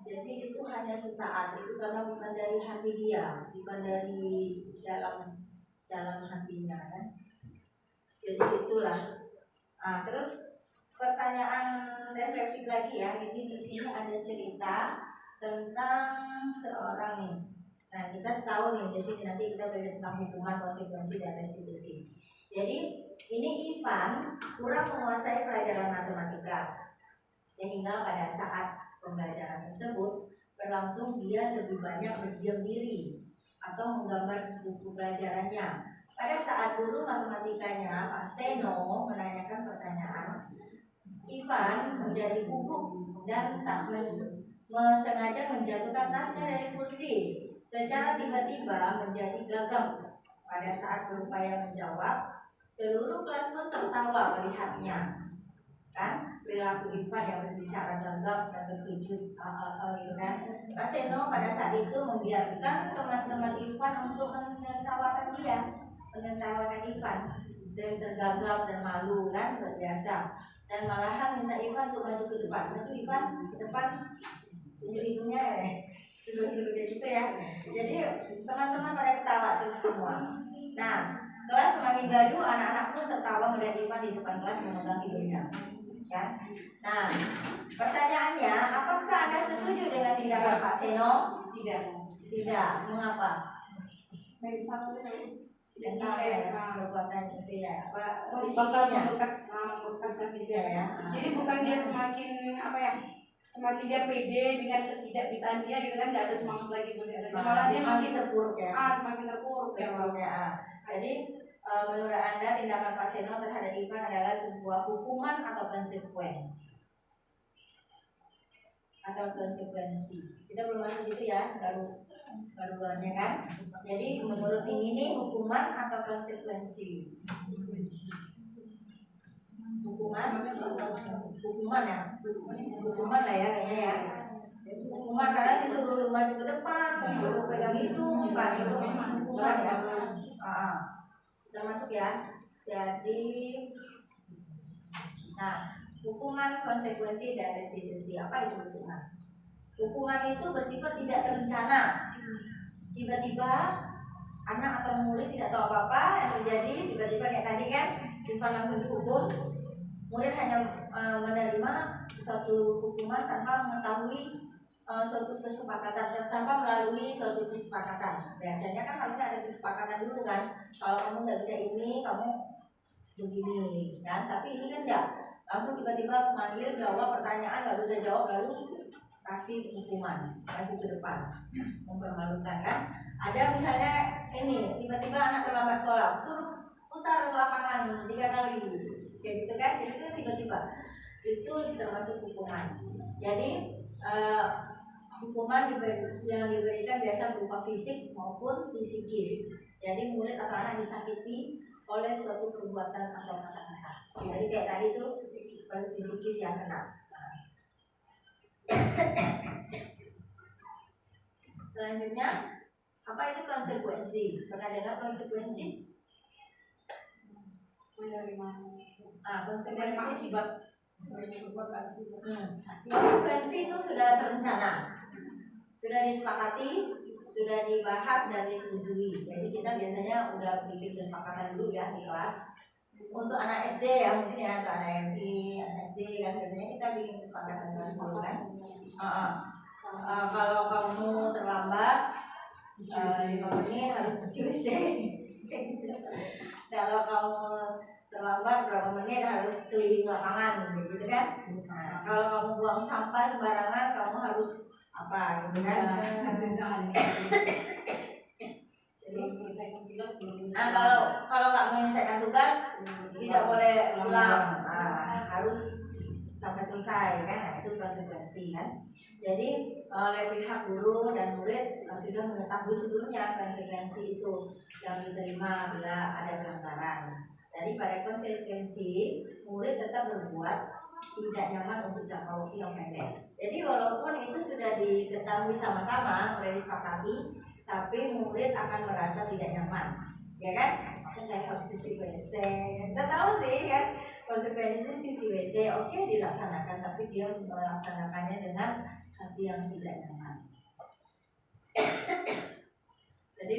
Speaker 3: Jadi itu hanya sesaat, itu karena bukan dari hati dia, bukan dari dalam hatinya kan. Jadi itulah. Terus pertanyaan refleksi lagi ya. Ini di sini ada cerita tentang seorang nih. Nah, kita tahu nih di sini nanti kita belajar tentang hubungan, konsekuensi dan restitusi. Jadi ini Ivan kurang menguasai pelajaran matematika, sehingga pada saat pembelajaran tersebut berlangsung dia lebih banyak berdiam diri atau menggambar buku pelajarannya. Pada saat guru matematikanya Pak Seno menanyakan pertanyaan, Ivan menjadi gugup dan tak sengaja menjatuhkan tasnya dari kursi. Secara tiba-tiba menjadi gagap. Pada saat berupaya menjawab, seluruh kelas pun tertawa melihatnya. Kan perilaku Ivan yang berbicara gagap dan terkejut gitu kan. Pak Seno pada saat itu membiarkan teman-teman Ivan untuk menertawakan Ivan dan tergagap dan malu kan, berbiasa, dan malahan minta Ivan untuk maju ke depan. Maju Ivan ke depan, tunjuk hidungnya seluruh kayak gitu ya. Jadi teman-teman pada ketawa terus semua. Nah, kelas semakin gaduh, anak-anak pun tertawa melihat Ivan di depan kelas memegang hidungnya. Ya. Nah, pertanyaannya, apakah Anda setuju dengan tindakan Pak Seno? Tidak. Mengapa?
Speaker 1: Mental
Speaker 3: ya, perbuatan itu ya.
Speaker 1: bakal membekas
Speaker 3: ya.
Speaker 1: Jadi bukan dia semakin semakin dia pede dengan ketidakbisaan dia gitu kan, nggak ada semangat lagi belajar, malah dia makin
Speaker 3: terpuruk ya.
Speaker 1: Semakin terpuruk
Speaker 3: ya. Jadi menurut Anda tindakan Pak Seno terhadap Ivan adalah sebuah hukuman atau konsekuensi? Kita belum masuk situ ya, baru-barunya kan. Jadi menurut ini hukuman atau konsekuensi? Hukuman ya, hukuman lah ya kayaknya ya. Hukuman karena disuruh maju ke depan, disuruh pegang hidung, kan itu hukuman ya. Sudah masuk ya. Jadi, nah, hukuman, konsekuensi, dan restitusi. Apa itu hukuman? Hukuman itu bersifat tidak terencana. Tiba-tiba anak atau murid tidak tahu apa-apa yang terjadi, tiba-tiba kayak tadi kan, Ivan langsung dihukum. Murid hanya menerima suatu hukuman tanpa mengetahui suatu kesepakatan, tanpa melalui suatu kesepakatan. Biasanya kan harusnya ada kesepakatan dulu kan. Kalau kamu nggak bisa ini, kamu begini kan. Tapi ini kan enggak. Langsung tiba-tiba manggil, jawab pertanyaan, nggak bisa jawab, lalu kasih hukuman, maju ke depan, mempermalukan kan. Ada misalnya ini, tiba-tiba anak terlambat sekolah, suruh putar lapangan 3 kali, kayak gitu kan. Itu tiba-tiba, itu termasuk hukuman. Jadi hukuman yang diberikan biasa berupa fisik maupun psikis. Jadi murid atau anak disakiti oleh suatu perbuatan atau kata-kata. Jadi kayak tadi itu psikis yang kena. Selanjutnya, apa itu konsekuensi? Pernah dengar konsekuensi? Konsekuensi akibat. Konsekuensi itu sudah terencana, sudah disepakati, sudah dibahas dan disetujui. Jadi kita biasanya udah bikin kesepakatan dulu ya di kelas. Untuk anak SD ya mungkin ya, untuk anak MI, anak SD kan biasanya kita bikin kesepakatan dulu kan. Kalau kamu terlambat 5 menit harus cuci WC kayak gitu. Kalau kamu terlambat berapa menit harus keliling lapangan gitu kan. Nah, kalau kamu buang sampah sembarangan kamu harus apa gitu kan. Jadi kalau nggak menyelesaikan tugas tidak boleh pulang, harus sampai selesai kan. Nah, itu konsekuensi kan. Jadi oleh pihak guru dan murid sudah mengetahui sebelumnya konsekuensi itu yang diterima bila ada pelanggaran. Jadi pada konsekuensi murid tetap berbuat tidak nyaman untuk jangka waktu yang pendek. Jadi walaupun itu sudah diketahui sama-sama, sudah disepakati, tapi murid akan merasa tidak nyaman, ya kan? Saya harus cuci WC. Kita tahu sih kan konsekuensi cuci WC, oke dilaksanakan, tapi dia melaksanakannya dengan hati yang tidak nyaman. Jadi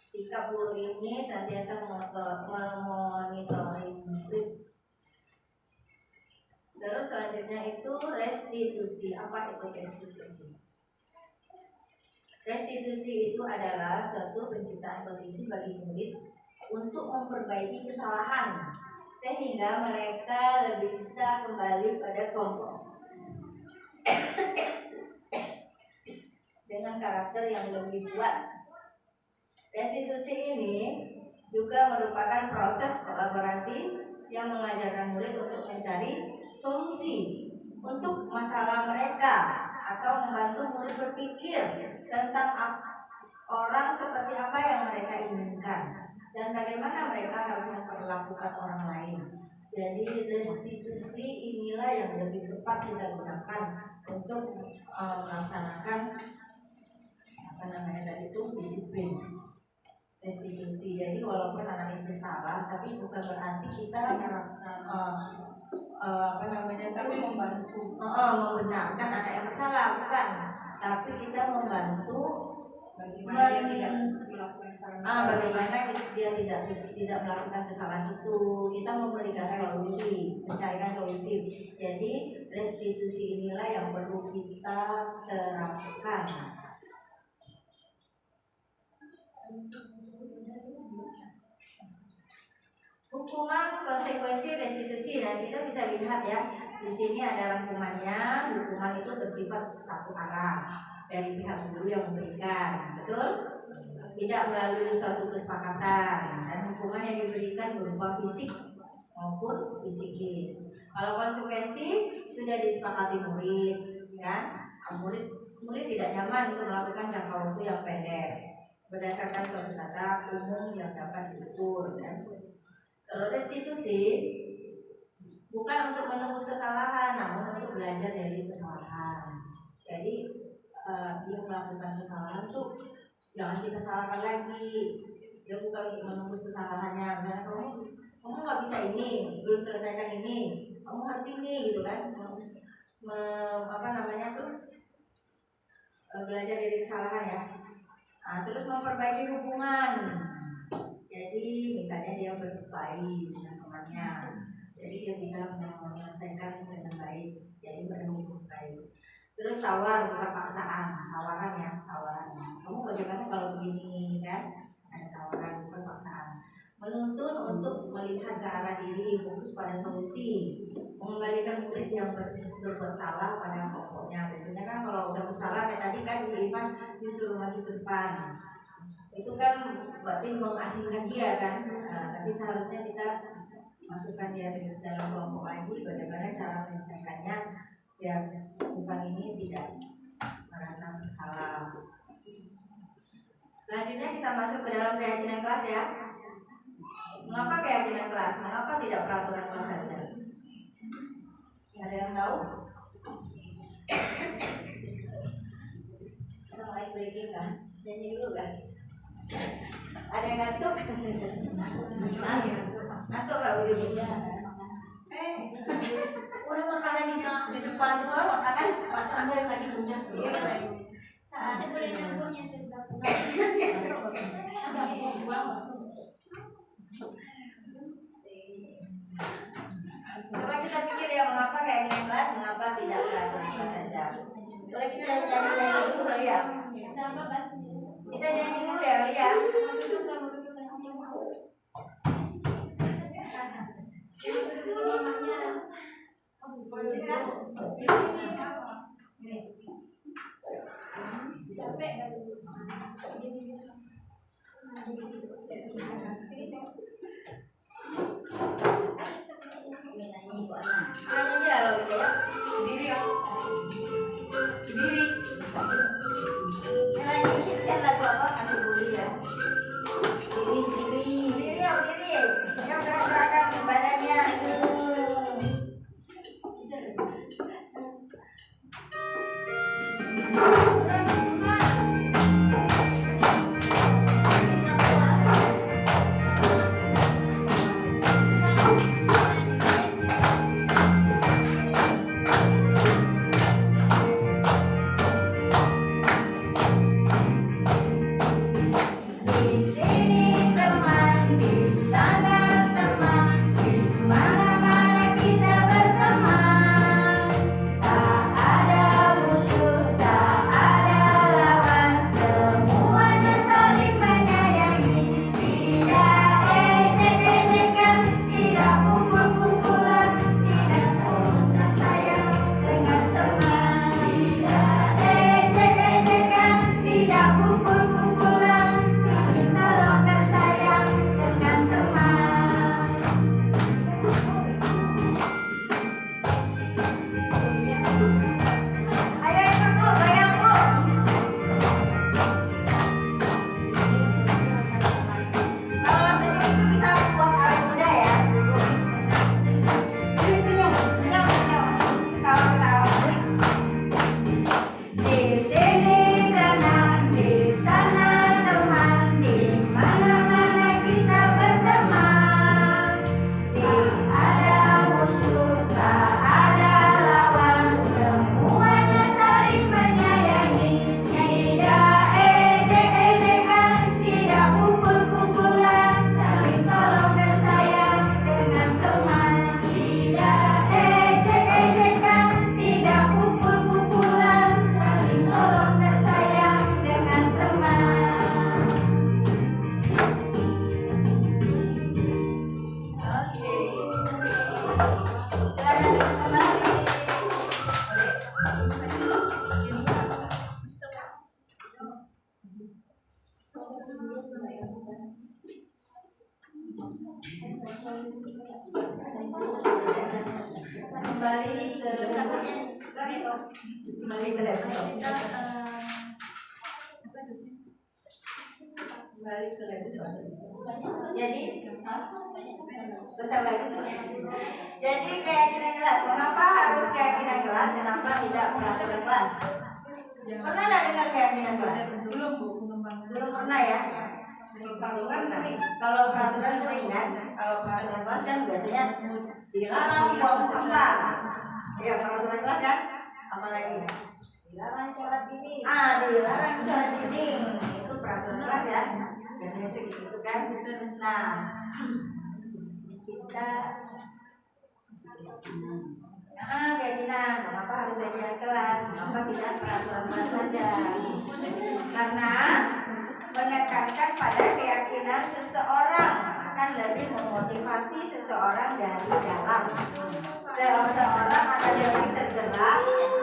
Speaker 3: sikap guru ini senantiasa memonitoring murid. Terus selanjutnya itu restitusi. Apa itu restitusi? Restitusi itu adalah suatu penciptaan kondisi bagi murid untuk memperbaiki kesalahan sehingga mereka lebih bisa kembali pada kelompok. dengan karakter yang lebih kuat. Restitusi ini juga merupakan proses kolaborasi yang mengajarkan murid untuk mencari solusi untuk masalah mereka atau membantu murid berpikir tentang orang seperti apa yang mereka inginkan dan bagaimana mereka harus memperlakukan orang lain. Jadi restitusi inilah yang lebih tepat kita gunakan untuk melaksanakan itu disiplin restitusi. Jadi walaupun anak itu salah, tapi bukan berarti kita tapi membenarkan anak yang salah, bukan. Tapi kita membantu bagaimana dia tidak melakukan kesalahan itu. Kita memberikan solusi, mencarikan solusi. Jadi restitusi inilah yang perlu kita terapkan. Hukuman konsekuensi restitusi, dan kita bisa lihat ya, di sini ada rangkumannya. Hukuman itu bersifat satu arah dari pihak guru yang memberikan, betul? Tidak melalui suatu kesepakatan, dan hukuman yang diberikan berupa fisik maupun psikis. Kalau konsekuensi sudah disepakati murid, kan? Murid tidak nyaman untuk melakukan jangka waktu yang pendek berdasarkan suatu kata umum yang dapat diukur, kan? Kalau restitusi bukan untuk menembus kesalahan, namun untuk belajar dari kesalahan. Jadi dia melakukan kesalahan tuh jangan kita salahkan lagi. Dia bukan untuk menembus kesalahannya. Karena kamu nggak bisa ini, belum selesaikan ini, kamu harus ini, gitu kan? Belajar dari kesalahan ya. Nah, terus memperbaiki hubungan. Jadi misalnya dia berbaik dengan temannya, jadi dia bisa menyelesaikan dengan baik, jadi berhubungan baik. Terus tawar, bukan paksaan, tawaran. Kamu bagaimana kalau begini, kan? Ada tawaran, bukan paksaan. Menuntun untuk melihat ke arah diri, fokus pada solusi, mengembalikan murid yang berbuat salah pada pokoknya. Biasanya kan kalau udah bersalah kayak tadi kan Ivan disuruh maju ke depan, itu kan berarti mengasingkan dia, kan? Tapi seharusnya kita masukkan dia di dalam kelompok lagi, bagaimana cara menyelesaikannya biar Ivan ini tidak merasa bersalah. Selanjutnya kita masuk ke dalam keyakinan kelas ya. Mengapa keyakinan kelas? Mengapa tidak peraturan kelas saja? Ada yang tahu? Kita mau ice breaking kan? Nyanyi dulu kan? Ada yang ngantuk? Ngantuk gak ujungnya? Makanan di depan itu makanan pas ambil lagi punya.
Speaker 4: Saya boleh nyampurnya ke dapur.
Speaker 3: Coba kita pikir ya, mengapa keyakinan kelas, mengapa tidak peraturan kelas saja? Boleh kita nyanyi dulu kali ya? Kita nyanyi dulu ya kali ya?
Speaker 1: Sendiri ya. Sendiri.
Speaker 3: Lagu apa? Kasih buli ya. Silakan kembali. Kembali ke laptop. Jadi, bentar lagi. Jadi keyakinan kelas. Kenapa harus keyakinan kelas? Kenapa tidak peraturan kelas? Pernah nggak dengar keyakinan kelas? Belum pernah ya.
Speaker 1: Peraturan sering.
Speaker 3: Kalau peraturan sering kan? Kalau peraturan kelas kan biasanya dilarang buang sampah. Ya peraturan kelas kan? Apalagi dilarang sholat dinding. Dilarang sholat dinding. Itu peraturan kelas ya. Biasanya gitu kan. Nah, kita keyakinan. Kenapa harus keyakinan kelas? Kenapa tidak peraturan kelas saja? Karena menekankan pada keyakinan seseorang akan lebih memotivasi seseorang dari dalam. Seseorang akan lebih tergerak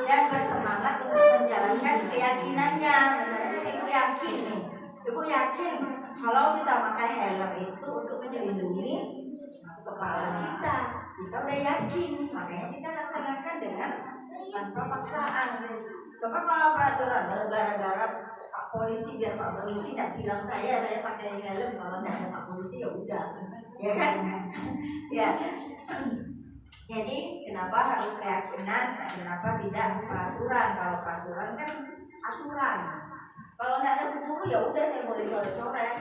Speaker 3: dan bersemangat untuk menjalankan keyakinannya. Misalnya ibu yakin nih, ibu yakin kalau kita pakai helm itu untuk melindungi kepala kita. Kita udah yakin, makanya kita laksanakan dengan tanpa paksaan. Coba kalau peraturan gara-gara Pak Polisi, biar Pak Polisi tidak bilang saya pakai helm, kalau tidak ada Pak Polisi ya udah, ya kan? Ya. Jadi kenapa harus keyakinan? Kenapa tidak peraturan? Kalau peraturan kan aturan. Kalau tidak ada buku ya udah saya boleh coret-coret,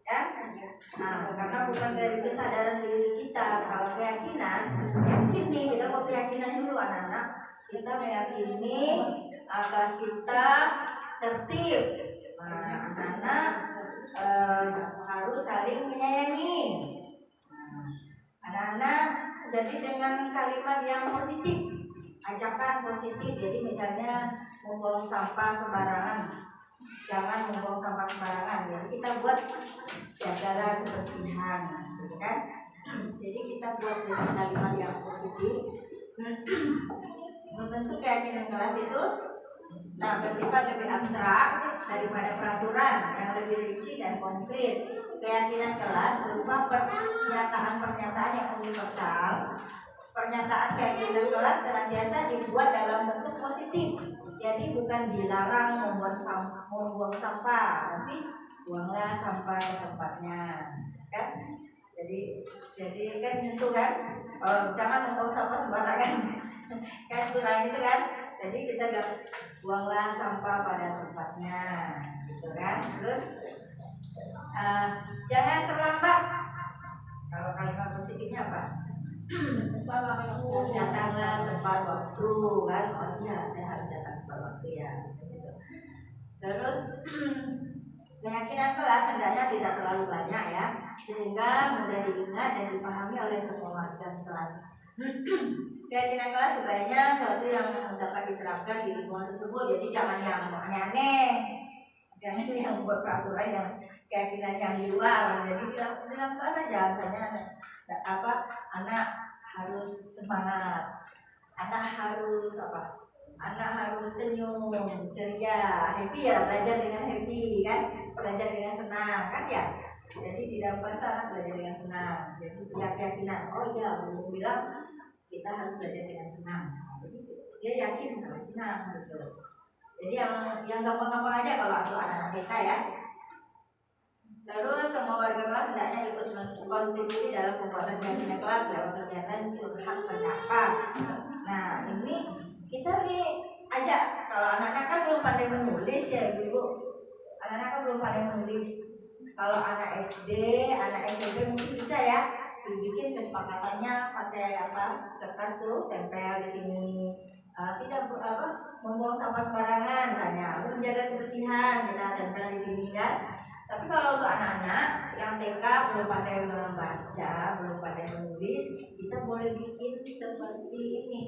Speaker 3: ya. Nah, karena bukan dari kesadaran diri kita. Kalau keyakinan, yakin nih, kita mau keyakinan dulu anak-anak. Kita meyakini kelas kita tertib. Nah, anak-anak harus saling menyayangi. Anak-anak jadi dengan kalimat yang positif, ajakan positif. Jadi misalnya membuang sampah sembarangan, jangan membuang sampah sembarangan. Jadi kita buat jaga kebersihan, gitu kan? Jadi kita buat dengan kalimat yang positif. Membentuk keyakinan kelas itu bersifat lebih abstrak daripada peraturan yang lebih rinci dan konkret. Keyakinan kelas berupa pernyataan-pernyataan yang universal. Pernyataan keyakinan kelas senantiasa dibuat dalam bentuk positif. Jadi bukan dilarang membuang sampah, tapi buanglah sampah ke tempatnya, kan? Jadi kan itu kan, jangan membuang sampah sembarangan. Kan kurang itu kan. Jadi kita buanglah sampah pada tempatnya, gitu kan. Terus jangan terlambat. Kalau kalimat positifnya apa? Datanglah tepat waktu, kan? Oh iya, saya harus datang tepat waktu ya. Gitu. Terus keyakinan kelas hendaknya tidak terlalu banyak ya, sehingga mudah diingat dan dipahami oleh semua warga kelas. Keyakinan kelas sebaiknya suatu yang dapat diterapkan di lingkungan tersebut. Jadi jangan yang aneh-aneh. Jangan itu yang buat peraturan yang keyakinan yang di luar. Jadi dalam kelas saja, misalnya anak harus semangat, anak harus anak harus senyum, ceria, happy ya, belajar dengan happy kan, belajar dengan senang kan ya. Jadi tidak pasal belajar dengan senang. Jadi punya keyakinan, oh iya, belum bilang kita harus belajar dengan senang. Jadi dia yakin harus senang gitu. Jadi yang gampang-gampang aja kalau untuk anak-anak kita ya. Terus semua warga kelas hendaknya ikut kontribusi dalam pembuatan keyakinan kelas lewat kegiatan curhat pendapat. Nah ini kita nih ajak, kalau anak-anak kan belum pandai menulis ya ibu. Anak-anak kan belum pandai menulis. Kalau anak SD, anak SMP mungkin bisa ya dibikin kesepakatannya pakai kertas tuh tempel di sini. Tidak membuang sampah sembarangan misalnya, menjaga kebersihan kita tempel di sini kan. Tapi kalau untuk anak-anak yang TK belum pandai membaca, belum pandai menulis, kita boleh bikin seperti ini.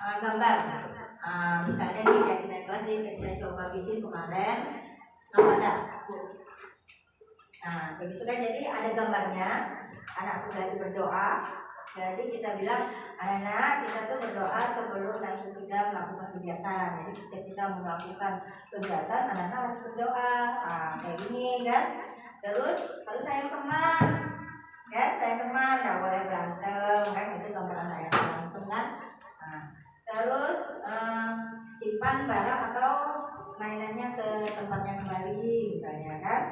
Speaker 3: Gambar. Misalnya nih keyakinan kelas ini saya coba bikin kemarin. Ada Nah, begitu kan, jadi ada gambarnya. Anakku lagi berdoa. Jadi kita bilang, anak-anak kita tuh berdoa sebelum dan sesudah melakukan kegiatan. Jadi setiap kita melakukan kegiatan, anak-anak harus berdoa. Nah, kayak gini kan. Terus harus sayang teman, ya sayang teman, nggak boleh berantem kan, itu gambar anak yang berantem kan. Nah, terus simpan barang atau mainannya ke tempatnya kembali misalnya kan.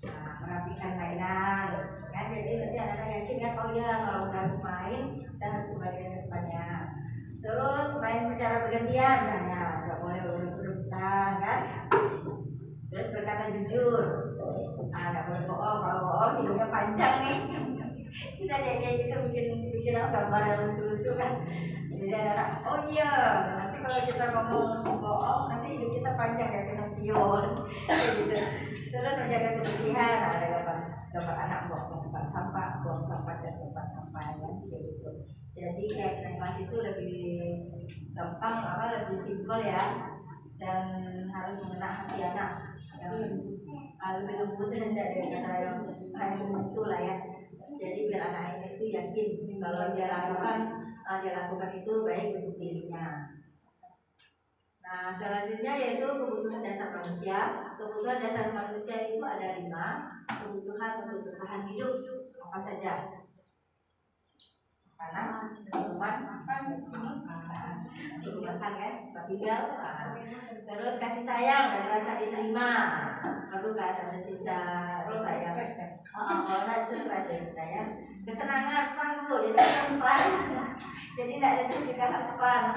Speaker 3: Nah, merapikan mainan kan, jadi nanti anak-anak yakin kan, oh ya kalau udah harus main kita harus kembalikan ke tempatnya. Terus main secara bergantian misalnya, nggak boleh berebutan kan. Terus berkata jujur, nggak boleh bohong, kalau bohong hidupnya panjang nih. Kita kayak gitu bikin gambar yang lucu-lucu kan. Jadi anak-anak, oh iya nanti kalau kita ngomong bohong nanti hidup kita panjang ya, kena spion kayak gitu. Terus menjaga kebersihan, ada gambar anak buang tempat sampah dan tempat sampah ya, gitu. Jadi kayak animasi itu lebih gampang, lebih simpel ya, dan harus mengena hati anak yang lebih lembut dari kata yang itu lah ya. Jadi biar anak ini itu yakin kalau dia lakukan itu baik untuk dirinya. Nah, selanjutnya yaitu kebutuhan dasar manusia. Kebutuhan dasar manusia itu ada 5. Kebutuhan untuk bertahan hidup apa saja? Makanan, minuman, makan kan, tinggal. Terus kasih sayang dan rasa diterima. Perlu kan rasa cinta, rasa sayang. Kalau nggak stres kita ya. Kesenangan, fun bu, jadi harus fun. Jadi tidak ada juga harus fun.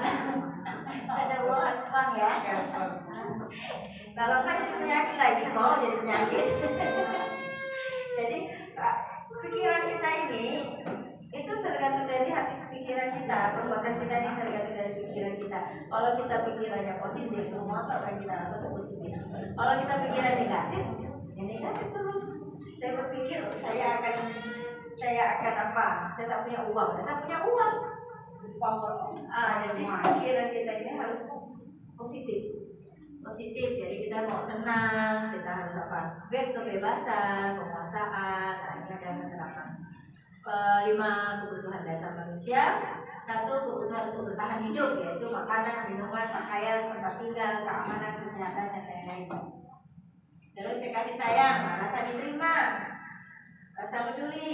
Speaker 3: Ada uang harus fun ya. Kalau nggak jadi penyakit lagi, mau jadi penyakit. Jadi pikiran kita ini itu tergantung dari hati pikiran kita, perbuatan kita ini tergantung dari pikiran kita. Kalau kita pikirannya positif, semua akan kita lakukan positif. Kalau kita pikiran negatif, ya negatif terus. Saya berpikir saya akan apa? Saya tak punya uang, saya tak punya uang. Jadi pikiran kita ini harus positif. Jadi kita mau senang, kita harus apa? Kebebasan, penguasaan, ini ada keterangan. 5 kebutuhan dasar manusia. 1 kebutuhan untuk bertahan hidup, yaitu makanan, minuman, pakaian, tempat tinggal, keamanan, kesehatan, dan lain-lain. Terus kasih sayang, rasa diterima, rasa peduli,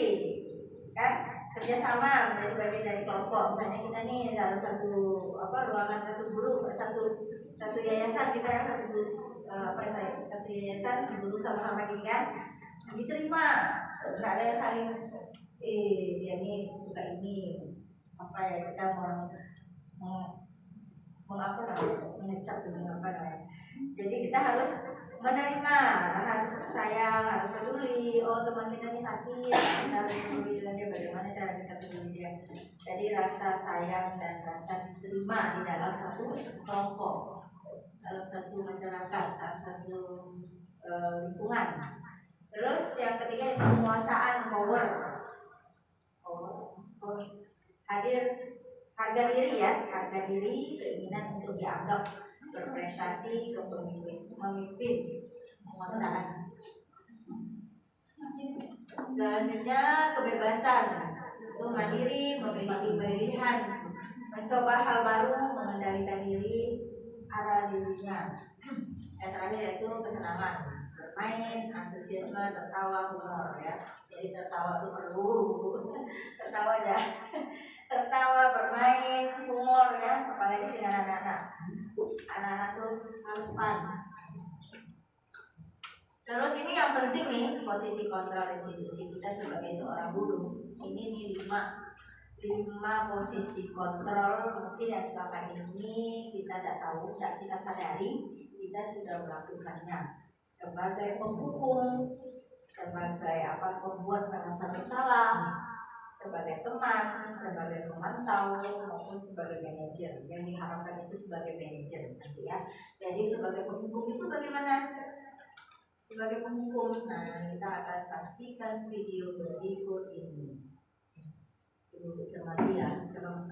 Speaker 3: kan? Kerjasama menjadi bagian dari kelompok. Misalnya kita nih dalam satu ruangan, satu guru, satu yayasan, kita yang satu yayasan guru sama-sama ini kan, diterima, nggak ada yang saling dia nih suka ini kita mengecap jadi kita harus menerima, harus sayang, harus peduli. Oh teman kita ini sakit, kita harus peduli dengan dia, bagaimana cara kita peduli dia. Jadi rasa sayang dan rasa diterima di dalam satu kelompok, dalam satu masyarakat, dalam satu lingkungan. Terus yang ketiga itu penguasaan, power, harga diri ya, harga diri, keinginan untuk dianggap berprestasi, memimpin, penguasaan. Selanjutnya kebebasan, untuk mandiri, memiliki pilihan, mencoba hal baru, mengendalikan diri, arah dirinya. Yang terakhir yaitu kesenangan, bermain, antusiasme, tertawa, humor ya. Jadi tertawa itu perlu, tertawa aja, tertawa, bermain, humor ya, apalagi dengan anak-anak. Anak-anak tuh harus fun. Terus ini yang penting nih, posisi kontrol restitusi kita sebagai seorang guru. Ini nih 5 posisi kontrol mungkin yang selama ini kita tidak tahu, tidak kita sadari, kita sudah melakukannya sebagai penghukum, sebagai pembuat merasa bersalah, sebagai teman, sebagai pemantau, maupun sebagai manajer. Yang diharapkan itu sebagai manajer nanti ya. Jadi sebagai penghukum itu bagaimana? Sebagai penghukum, nah kita akan saksikan video berikut ini. Ibu cermati ya, seru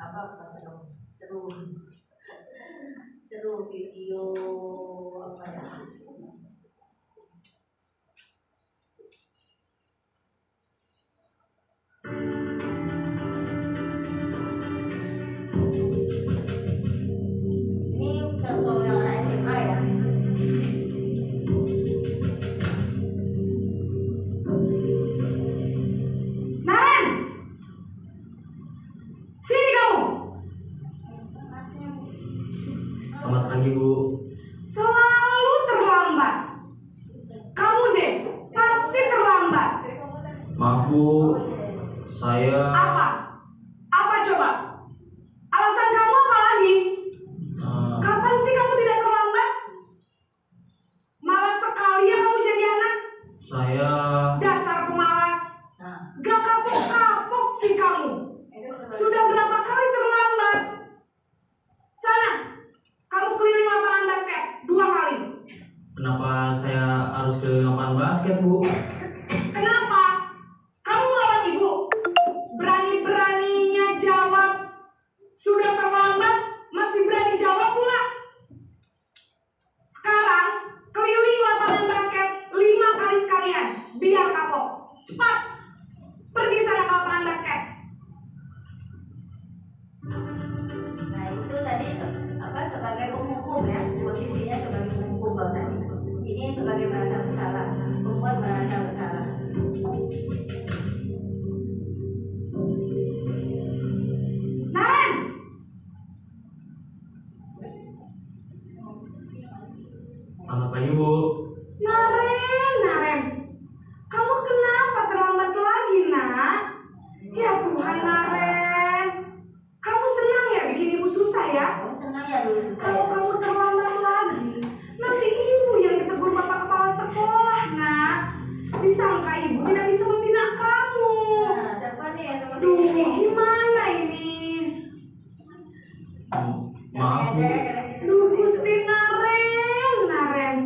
Speaker 3: video apa ya?
Speaker 5: pagi, Bu.
Speaker 2: Selalu terlambat. Kamu deh, pasti terlambat.
Speaker 5: Maaf, Bu. Saya
Speaker 2: Apa? Apa coba? Alasan kamu apa lagi?
Speaker 5: eh,
Speaker 2: Kapan sih kamu tidak terlambat? Malas sekali ya kamu jadi anak.
Speaker 5: saya
Speaker 2: Dasar pemalas. Gak kapok-kapok sih kamu. Sudah berapa kali terlambat? Sana, kamu keliling lapangan basket 2 kali.
Speaker 5: kenapa saya harus ke lapangan basket, Bu?
Speaker 2: Kenapa? Kamu melawan ibu. Berani-beraninya jawab. Sudah terlambat, masih berani jawab pula. Sekarang, keliling lapangan basket 5 kali sekalian. Biar kapok. Cepat. Pergi sana ke lapangan basket.
Speaker 3: Nah itu tadi sebagai hukum ya, posisinya sebagai hukum kalau tadi. Ini sebagai merasa bersalah, membuat merasa bersalah.
Speaker 2: Naren!
Speaker 5: Selamat pagi, Bu.
Speaker 2: Naren. Kamu kenapa terlambat lagi, nak? Ya Tuhan, Naren. Kamu senang ya bikin ibu susah ya?
Speaker 3: Kamu senang ya dulu susah
Speaker 2: Kalau
Speaker 3: ya?
Speaker 2: kamu terlambat lagi, nanti ibu yang ditegur bapak kepala sekolah, nak. Disangka ibu tidak bisa membina kamu.
Speaker 3: Nah, siapa nih yang seperti
Speaker 2: Duh,
Speaker 3: ini?
Speaker 2: gimana ini?
Speaker 5: Maaf, Bu.
Speaker 2: Duh, Gusti Naren.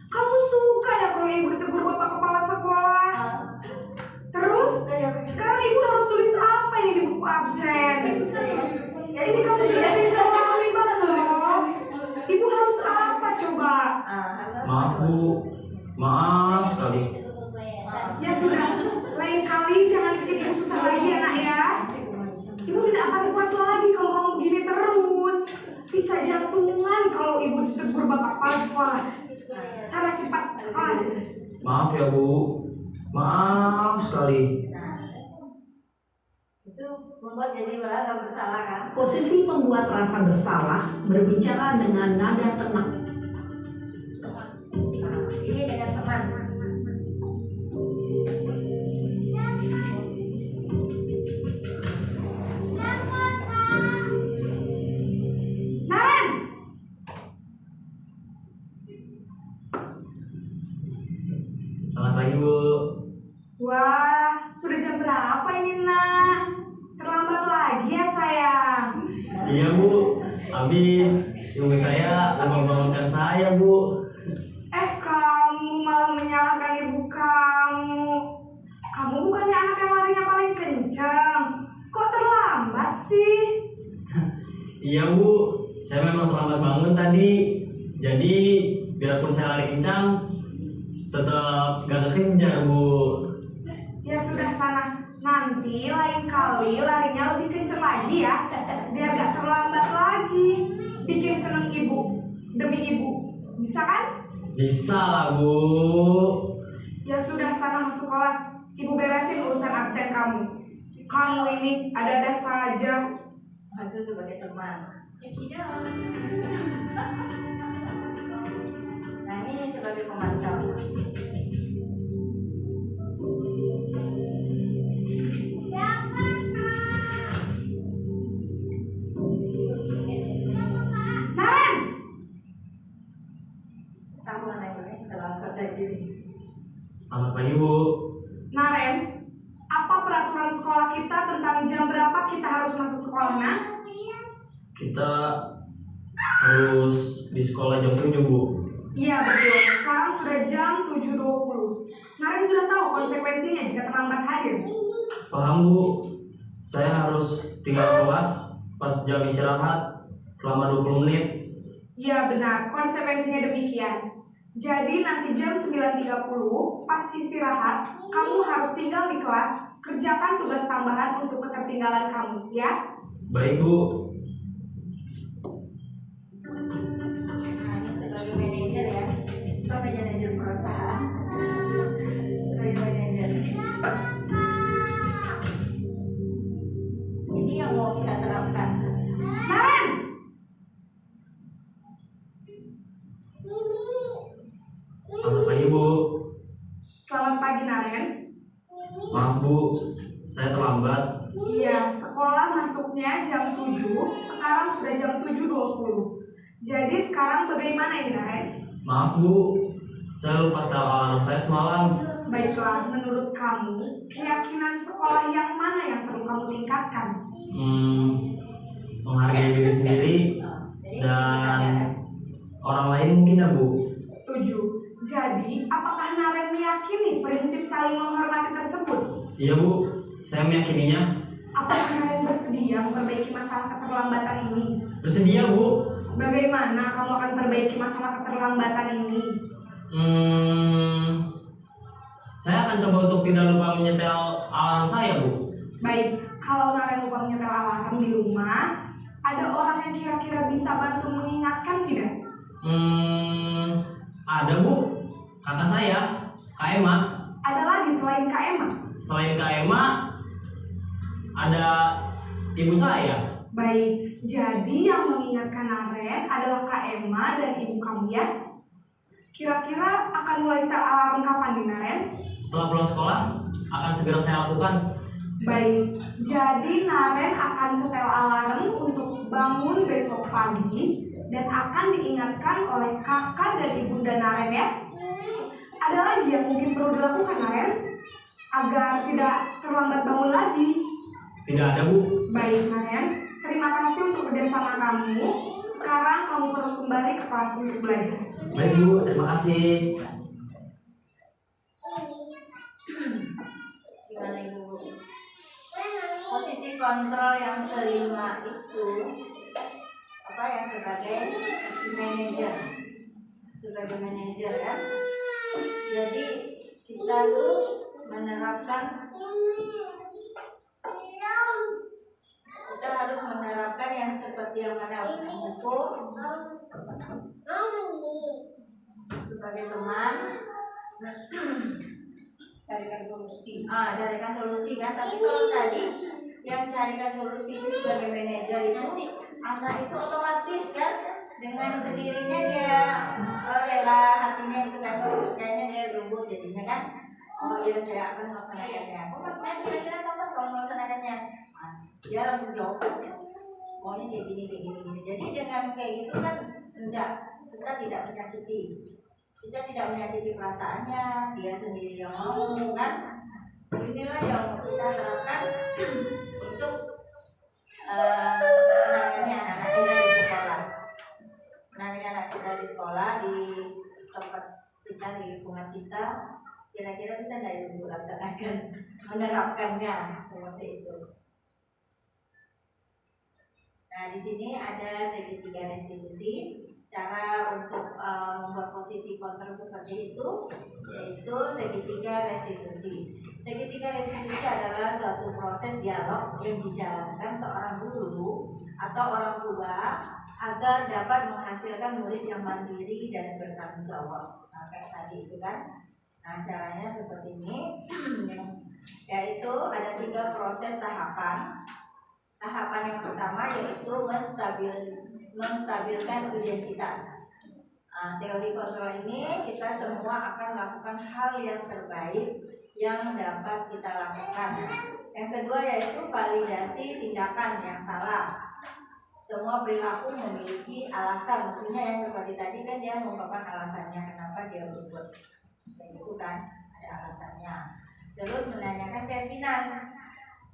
Speaker 2: Kamu suka ya kalau ibu ditegur bapak kepala sekolah? Terus, sekarang ibu harus tulis apa ini di buku absen? Ini kamu tidak terlalu betul. Ibu harus apa coba?
Speaker 5: Maaf, Bu. Maaf sekali.
Speaker 2: Ya sudah, lain kali jangan bikin ibu susah lagi ya, nak ya. Ibu tidak akan kuat lagi kalau kamu begini terus. Bisa jantungan kalau ibu ditegur bapak kepala sekolah. Sana cepat ke kelas.
Speaker 5: Maaf ya, Bu. Maaf sekali.
Speaker 3: Itu membuat jadi merasa bersalah kan?
Speaker 6: Posisi pembuat rasa bersalah berbicara dengan nada tenang.
Speaker 3: Nah, ini dengan teman.
Speaker 2: Naren!
Speaker 5: Selamat pagi, Bu.
Speaker 2: Wah, sudah jam berapa ini, nak? Terlambat lagi ya, sayang.
Speaker 5: Iya, Bu. Habis ibu saya membangunkan saya, Bu.
Speaker 2: Kamu malah menyalahkan ibu kamu. Kamu bukannya anak yang larinya paling kencang. Kok terlambat sih?
Speaker 5: Iya, Bu. Saya memang terlambat bangun tadi. Jadi biarpun saya lari kencang, tetap gak kekejar, Bu.
Speaker 2: Ya sudah sana. Nanti lain kali larinya lebih kenceng lagi ya. Biar gak terlambat lagi. Bikin seneng ibu. Demi ibu. Bisa kan?
Speaker 5: Bisa lah, Bu.
Speaker 2: Ya sudah sana masuk kelas. Ibu beresin urusan absen kamu. Kamu ini ada-ada saja.
Speaker 3: Itu sebagai teman. Nah ini sebagai pemantau.
Speaker 2: Naren!
Speaker 3: Kamu anaknya terlambat lagi.
Speaker 5: Selamat pagi, Bu.
Speaker 2: Naren, apa peraturan sekolah kita tentang jam berapa kita harus masuk sekolah, nak?
Speaker 5: Kita harus di sekolah jam 7, Bu.
Speaker 2: Iya betul, sekarang sudah jam 7.20. Naren sudah tahu konsekuensinya jika terlambat hadir.
Speaker 5: Paham, Bu. Saya harus tinggal kelas pas jam istirahat selama 20 menit.
Speaker 2: Iya benar, konsekuensinya demikian. Jadi nanti jam 9.30 pas istirahat, kamu harus tinggal di kelas, kerjakan tugas tambahan untuk ketertinggalan kamu, ya?
Speaker 5: Baik, Bu.
Speaker 3: Nah, ini sebagai manajer ya, sebagai manajer perusahaan, sebagai manajer. Ini yang mau kita terapkan.
Speaker 2: Naren!
Speaker 5: Maaf Bu, saya terlambat.
Speaker 2: Iya, sekolah masuknya jam 7, sekarang sudah jam 7.20. Jadi sekarang bagaimana ini, Naren?
Speaker 5: Maaf Bu, saya lupa setel alarm saya semalam.
Speaker 2: Baiklah, menurut kamu, keyakinan sekolah yang mana yang perlu kamu tingkatkan?
Speaker 5: Menghargai diri sendiri dan orang lain mungkin ya Bu.
Speaker 2: Setuju. Jadi, apakah Naren meyakini prinsip saling menghormati tersebut?
Speaker 5: Iya Bu, saya meyakininya.
Speaker 2: Apakah Naren bersedia memperbaiki masalah keterlambatan ini?
Speaker 5: Bersedia Bu.
Speaker 2: Bagaimana kamu akan perbaiki masalah keterlambatan ini?
Speaker 5: Saya akan coba untuk tidak lupa menyetel alarm saya Bu.
Speaker 2: Baik, kalau Naren lupa menyetel alarm di rumah, ada orang yang kira-kira bisa bantu mengingatkan tidak?
Speaker 5: Ada Bu, kakak saya, Kak Emma.
Speaker 2: Ada lagi selain Kak Emma?
Speaker 5: Selain Kak Emma, ada ibu saya.
Speaker 2: Baik, jadi yang mengingatkan Naren adalah Kak Emma dan ibu kamu ya? Kira-kira akan mulai setel alarm kapan nih Naren?
Speaker 5: Setelah pulang sekolah, akan segera saya lakukan.
Speaker 2: Baik, jadi Naren akan setel alarm untuk bangun besok pagi dan akan diingatkan oleh kakak dan ibunda Naren ya. Ada lagi yang mungkin perlu dilakukan Naren agar tidak terlambat bangun lagi?
Speaker 5: Tidak ada Bu.
Speaker 2: Baik Naren, terima kasih untuk kerjasama kamu. Sekarang kamu perlu kembali ke kelas untuk belajar.
Speaker 5: Baik Bu, terima kasih.
Speaker 3: Gimana Ibu? Posisi kontrol yang kelima itu apa yang sebagai manajer ya. Jadi kita tuh harus menerapkan yang seperti yang mana hukum sebagai teman. Carikan solusi kan. Tapi kalau tadi yang carikan solusi itu sebagai manajer itu anak itu otomatis kan dengan sendirinya dia rela hatinya itu kan, kayaknya dia lembut jadinya kan. Oh iya saya akan melaksanakannya. Kira-kira kapan kalau melaksanakannya? Dia langsung jawab ya. Maunya kayak gini. Jadi dengan kayak gitu kan enggak, kita tidak menyakiti. Kita tidak menyakiti perasaannya, dia sendiri yang mau kan. Inilah yang kita terapkan untuk menangani anak-anak kita di sekolah. Menangani anak kita di sekolah, di tempat kita, di lingkungan kita. Kira-kira bisa nggak Ibu laksanakan menerapkannya seperti itu. Nah di sini ada segitiga restitusi. Cara untuk membuat posisi kontrol seperti itu yaitu segitiga restitusi. Segitiga restitusi adalah suatu proses dialog yang dijalankan seorang guru atau orang tua agar dapat menghasilkan murid yang mandiri dan bertanggung jawab. Nah, kayak tadi itu kan. Nah, caranya seperti ini, yaitu ada 3 proses tahapan. Tahapan yang pertama yaitu menstabilkan identitas. Teori kontrol ini kita semua akan melakukan hal yang terbaik yang dapat kita lakukan. Yang kedua yaitu validasi tindakan yang salah. Semua perilaku memiliki alasan, maksudnya yang seperti tadi kan dia mengungkapkan alasannya kenapa dia berbuat kayak gitu kan, ada alasannya. Terus menanyakan keyakinan.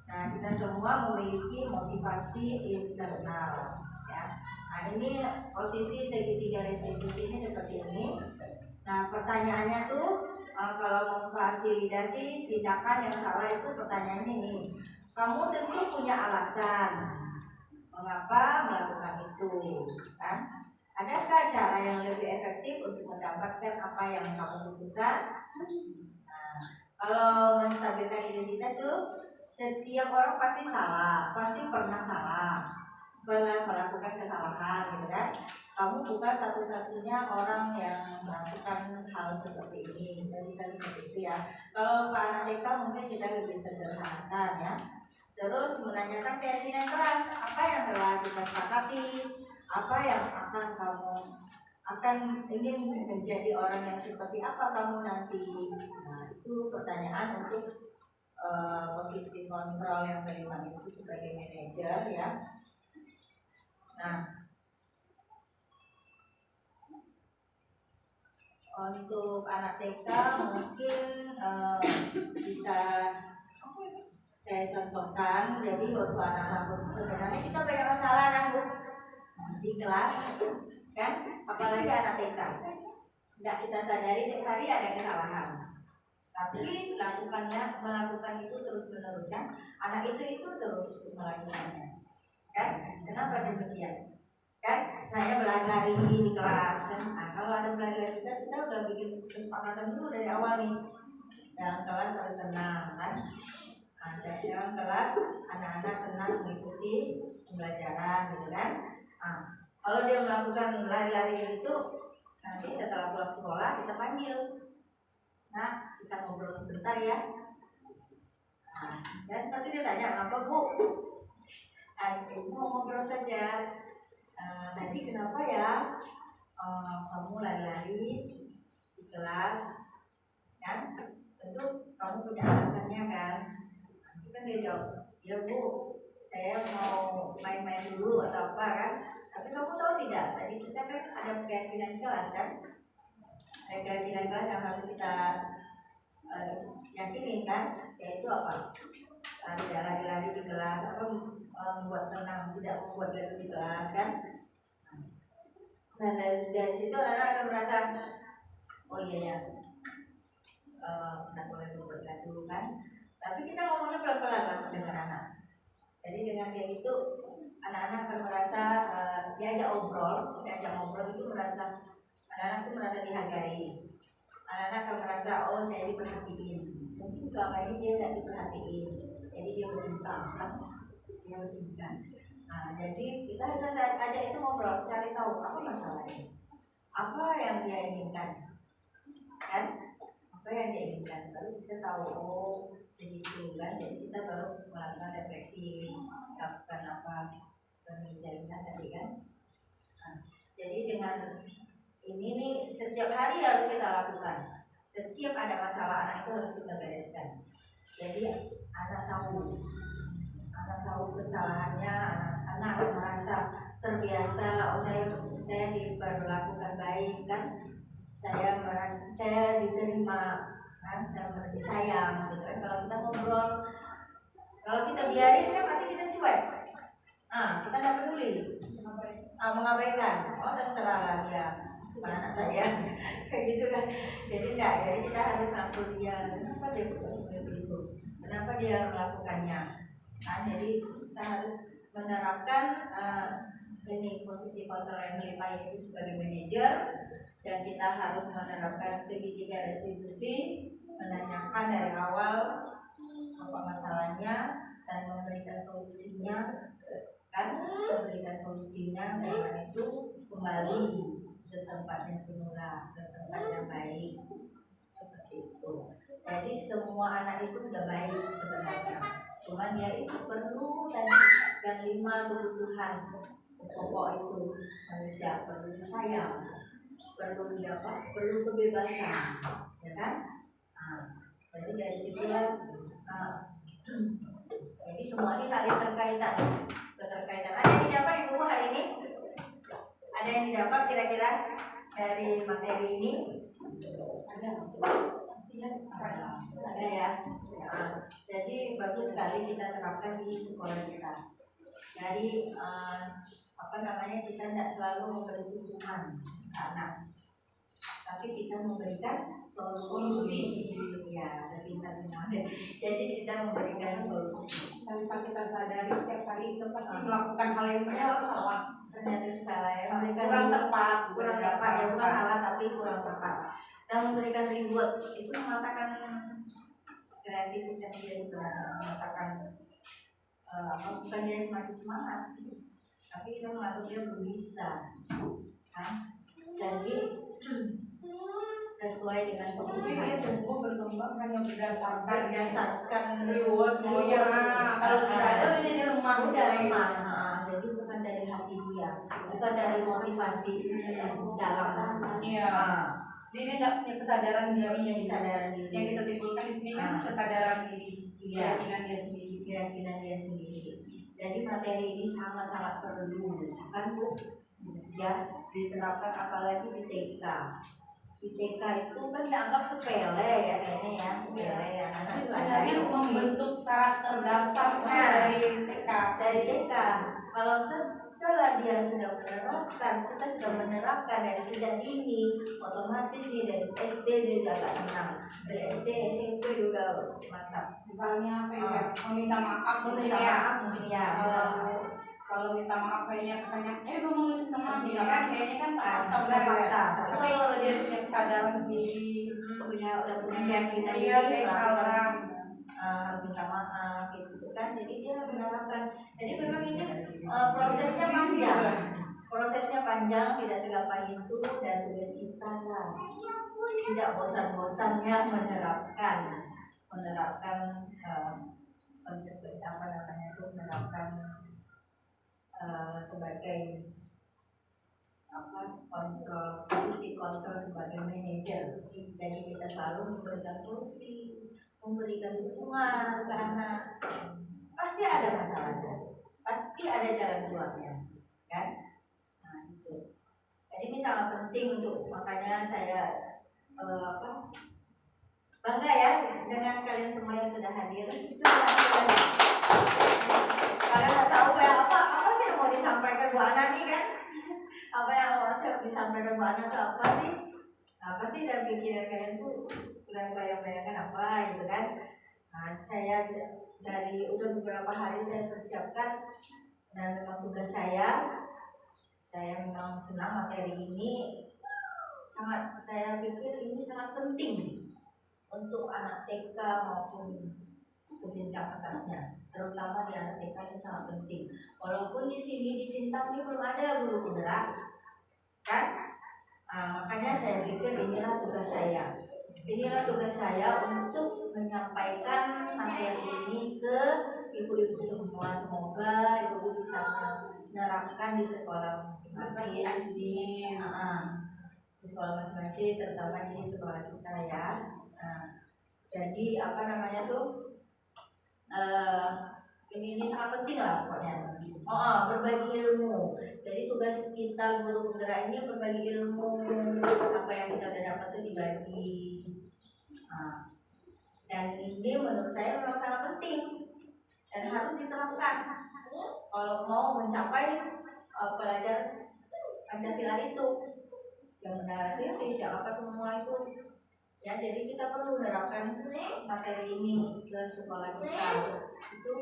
Speaker 3: Nah, kita semua memiliki motivasi internal ya. Nah, ini posisi segitiga restitusi ini seperti ini. Nah, pertanyaannya tuh kalau memfasilitasi tindakan yang salah itu pertanyaannya ini. Kamu tentu punya alasan mengapa melakukan itu, kan? Adakah cara yang lebih efektif untuk mendapatkan apa yang kamu butuhkan? Nah, kalau menstabilkan identitas tuh setiap orang pasti salah, pasti pernah salah, melakukan kesalahan, gitu kan? Kamu bukan satu-satunya orang yang melakukan hal seperti ini, tidak bisa seperti itu ya. Kalau ke anak TK mungkin kita lebih sederhana ya. Terus menanyakan keyakinan keras, apa yang telah kita sepakati, apa yang akan ingin menjadi orang yang seperti apa kamu nanti. Nah, itu pertanyaan untuk
Speaker 7: posisi kontrol yang kelima itu sebagai manajer ya. Nah, untuk anak TK mungkin bisa saya contohkan. Jadi waktu anak-anak sebenarnya kita banyak masalah kan Bu di kelas kan, apalagi anak TK. Nggak kita sadari tiap hari ada kesalahan, tapi melakukan itu terus menerus kan. Anak itu terus melakukannya kan. Kenapa demikian? Kan saya berlari di kelas kan. Nah, kalau ada belajar kita udah bikin kesepakatan dulu dari awal nih, dalam kelas harus tenang kan. Nah, dalam kelas anak-anak tenang mengikuti pembelajaran gitu kan. Nah, kalau dia melakukan lari-lari itu, nanti setelah pulang sekolah kita panggil. Nah, kita ngobrol sebentar ya. Nah, dan pasti dia tanya, apa Bu? Ibu mau ngobrol saja. Tadi kenapa ya kamu lari-lari di kelas? Kan? Tentu kamu punya alasannya kan? Nanti kan dia jawab, ya Bu, saya mau main-main dulu atau apa kan? Tapi kamu tahu tidak, tadi kita kan ada keyakinan kelas kan? Ada keyakinan kelas yang harus kita yakinin kan? Yaitu apa? Tidak lari-lari di kelas, atau membuat tenang, tidak membuat gaduh di kelas kan? Nah dari situ anak-anak akan merasa, oh iya ya, tidak boleh membuat gaduh kan? Tapi kita ngomongnya pelan-pelan lah dengan anak. Jadi dengan kayak gitu anak-anak akan merasa diajak ngobrol itu merasa, anak-anak itu merasa dihargai. Anak-anak akan merasa, oh saya diperhatiin. Mungkin selama ini dia tidak diperhatiin, jadi dia berbincang kan, Nah, jadi kita harus ajak itu ngobrol, cari tahu apa masalahnya, apa yang dia inginkan, kan? Apa yang dia inginkan, lalu kita tahu, oh begitu kan, jadi kita baru melakukan refleksi, lakukan apa penelitian tadi kan. Nah, jadi dengan ini nih setiap hari harus kita lakukan. Setiap ada masalah anak itu harus kita bereskan. Jadi anak tahu kesalahannya, anak merasa terbiasa, oh saya diperlakukan baik kan, saya diterima kan, saya disayang gitu kan. Kalau kita ngobrol, kalau kita biarin kan nanti kita cuek, kita nggak peduli, mengabaikan, oh terserah lah dia, bukan anak saya kayak gitu kan. Jadi enggak, jadi kita harus rangkul dia, kenapa dia seperti itu, kenapa dia melakukannya. Nah, jadi kita harus menerapkan ini posisi kontrol yang kelima itu sebagai manajer, dan kita harus menerapkan segitiga restitusi, menanyakan dari awal apa masalahnya dan memberikan solusinya kan, dan itu kembali ke tempatnya semula, ke tempat yang baik seperti itu. Jadi semua anak itu udah baik sebenarnya, cuman dia itu perlu tadi dan 5 kebutuhan pokok itu. Manusia perlu disayang, perlu perlu kebebasan, ya kan? Jadi dari situlah jadi semua ini saling keterkaitan. Ada yang didapat di buku hari ini? Ada yang didapat kira-kira dari materi ini? Ada ya. Jadi bagus sekali kita terapkan di sekolah kita. Jadi kita tidak selalu memberi dukungan ke anak, tapi kita memberikan solusi. Ya, pintar semua. Jadi kita memberikan solusi.
Speaker 1: Tanpa kita sadari setiap hari kita pasti melakukan hal yang ternyata salah.
Speaker 7: Ternyata salah ya.
Speaker 1: Kurang tepat
Speaker 7: ya, bukan salah tapi kurang tepat. Dan memberikan reward itu mengatakan kreativitas dia sebenarnya, mengatakan bukan dia semakin semangat, tapi kita mengatur dia belum bisa, kan? Jadi sesuai dengan kebutuhan.
Speaker 1: Tumbuh berkembang hanya berdasarkan
Speaker 7: reward.
Speaker 1: Kalau tidak ada ini lemah.
Speaker 7: Jadi bukan dari hati dia, bukan dari motivasi dalam.
Speaker 1: Iya. Dia nggak punya kesadaran diri.
Speaker 7: Yang kita timbulkan di sini kan kesadaran diri.
Speaker 1: Iya.
Speaker 7: keyakinan dia sendiri. Jadi materi ini sangat-sangat perlu, kan Bu? Ya, diterapkan apalagi di TK. Di TK itu kan dianggap sepele ya kayaknya ya, sepele ya.
Speaker 1: Tapi sebenarnya membentuk karakter dasar dari TK.
Speaker 7: Dari TK. Kalau setelah dia sudah menerapkan, kita sudah menerapkan dari sejak ini, otomatis nih dari SD dia juga agak tenang, dari SD SMP juga mantap.
Speaker 1: Misalnya apa ya, meminta maaf mungkin
Speaker 7: Meminta
Speaker 1: ya.
Speaker 7: maaf mungkin ya.
Speaker 1: Kalau minta maaf kayaknya kesannya gue mau minta maaf ya kan, kayaknya kan terpaksa benar ya.
Speaker 7: Terpaksa.
Speaker 1: Tapi kalau dia punya kesadaran sendiri,
Speaker 7: udah punya keyakinan
Speaker 1: iya saya
Speaker 7: melakukan,
Speaker 1: salah.
Speaker 7: harus minta maaf gitu kan, jadi dia menerapkan. Jadi memang ini prosesnya panjang, tidak segampang itu, dan tugas kita lah tidak bosan-bosannya menerapkan konsep apa namanya itu, menerapkan sebagai posisi kontrol sebagai manajer. Jadi kita selalu memberikan solusi, memberikan dukungan ke anak. Pasti ada masalahnya, pasti ada jalan keluarnya, kan? Nah itu. Jadi ini sangat penting makanya saya bangga ya dengan kalian semua yang sudah hadir. Itu kalian nggak tahu kayak apa sih yang mau disampaikan Bu Ana nih kan? Apa yang mau saya disampaikan Bu Ana itu apa sih? Apa sih dalam pikiran kalian tuh udah bayang-bayangkan apa gitu kan? Nah, saya dari udah beberapa hari saya persiapkan, dan memang tugas saya memang senang materi ini, saya pikir ini sangat penting untuk anak TK maupun ke jenjang atasnya, terutama di anak TK ini sangat penting. Walaupun di sini di Sintang ini belum ada guru penggerak, kan? Makanya saya pikir inilah tugas saya untuk menyampaikan materi ini ke ibu-ibu semua. Semoga ibu bisa menerapkan di sekolah masing-masing, di sekolah masing-masing, terutama di sekolah kita ya. Jadi apa namanya tuh, ini sangat penting lah pokoknya. Berbagi ilmu. Jadi tugas kita guru penggerak ini berbagi ilmu, apa yang kita udah dapat itu dibagi. Dan ini menurut saya memang sangat penting dan harus diterapkan kalau mau mencapai pelajaran Pancasila itu, yang benar kritis ya apa semua itu. Ya, jadi kita perlu menerapkan materi ini ke sekolah kita. Itu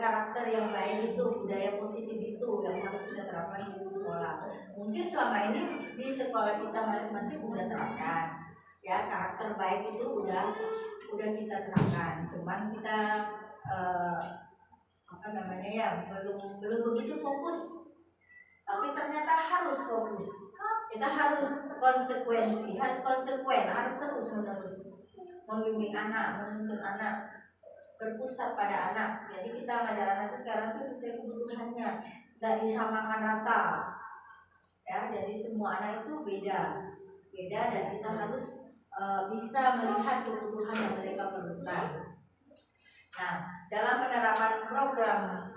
Speaker 7: karakter yang baik itu, budaya positif itu yang harus kita terapkan di sekolah. Mungkin selama ini di sekolah kita masing-masing sudah terapkan, ya karakter baik itu udah kita terapkan. Cuman kita belum begitu fokus. Tapi ternyata harus fokus. Kita harus konsekuen, harus terus-menerus membimbing anak, menuntun anak, berpusat pada anak. Jadi kita ngajar anak itu sekarang itu sesuai kebutuhannya, tidak disamakan rata. Ya, jadi semua anak itu beda, dan kita harus bisa melihat kebutuhan yang mereka perlukan. Nah, dalam penerapan program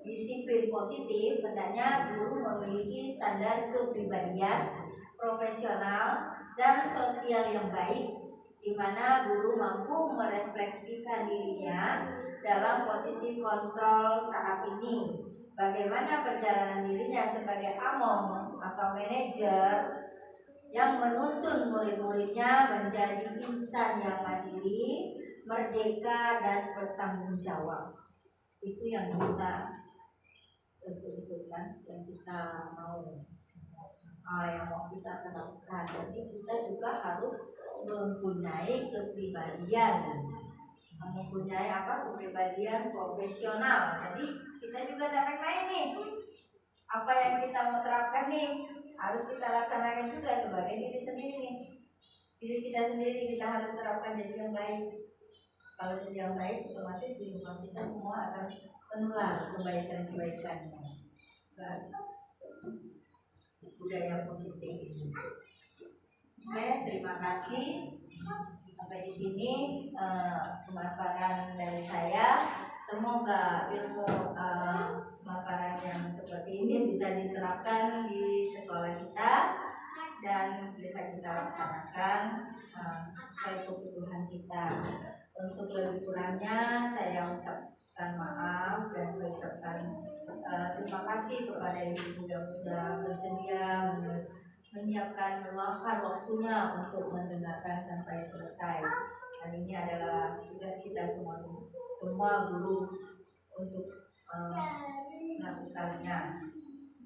Speaker 7: disiplin positif, hendaknya guru memiliki standar kepribadian, profesional, dan sosial yang baik, di mana guru mampu merefleksikan dirinya dalam posisi kontrol saat ini. Bagaimana perjalanan dirinya sebagai among atau manajer yang menuntun murid-muridnya menjadi insan yang mandiri, merdeka, dan bertanggung jawab. Itu yang kita tentukan, yang kita yang mau kita terapkan. Jadi kita juga harus mempunyai kepribadian, kepribadian profesional. Jadi kita juga tidak main-main nih. Apa yang kita mau terapkan nih harus kita laksanakan juga sebagai diri sendiri nih. Diri kita sendiri kita harus terapkan jadi yang baik. Kalau jadi yang baik, otomatis di lingkungan kita semua akan menular kebaikan-kebaikannya. Budaya positif. Oke, terima kasih. Sampai di sini. ini pemaparan dari saya. Semoga ilmu pemaparan yang seperti ini bisa diterapkan di sekolah kita dan bisa kita laksanakan sesuai kebutuhan kita. Untuk lebih kurangnya saya ucapkan maaf dan saya ucapkan terima kasih kepada ibu yang sudah bersedia menyiapkan meluangkan waktunya untuk mendengarkan sampai selesai. Dan ini adalah tugas kita semua guru untuk melakukannya.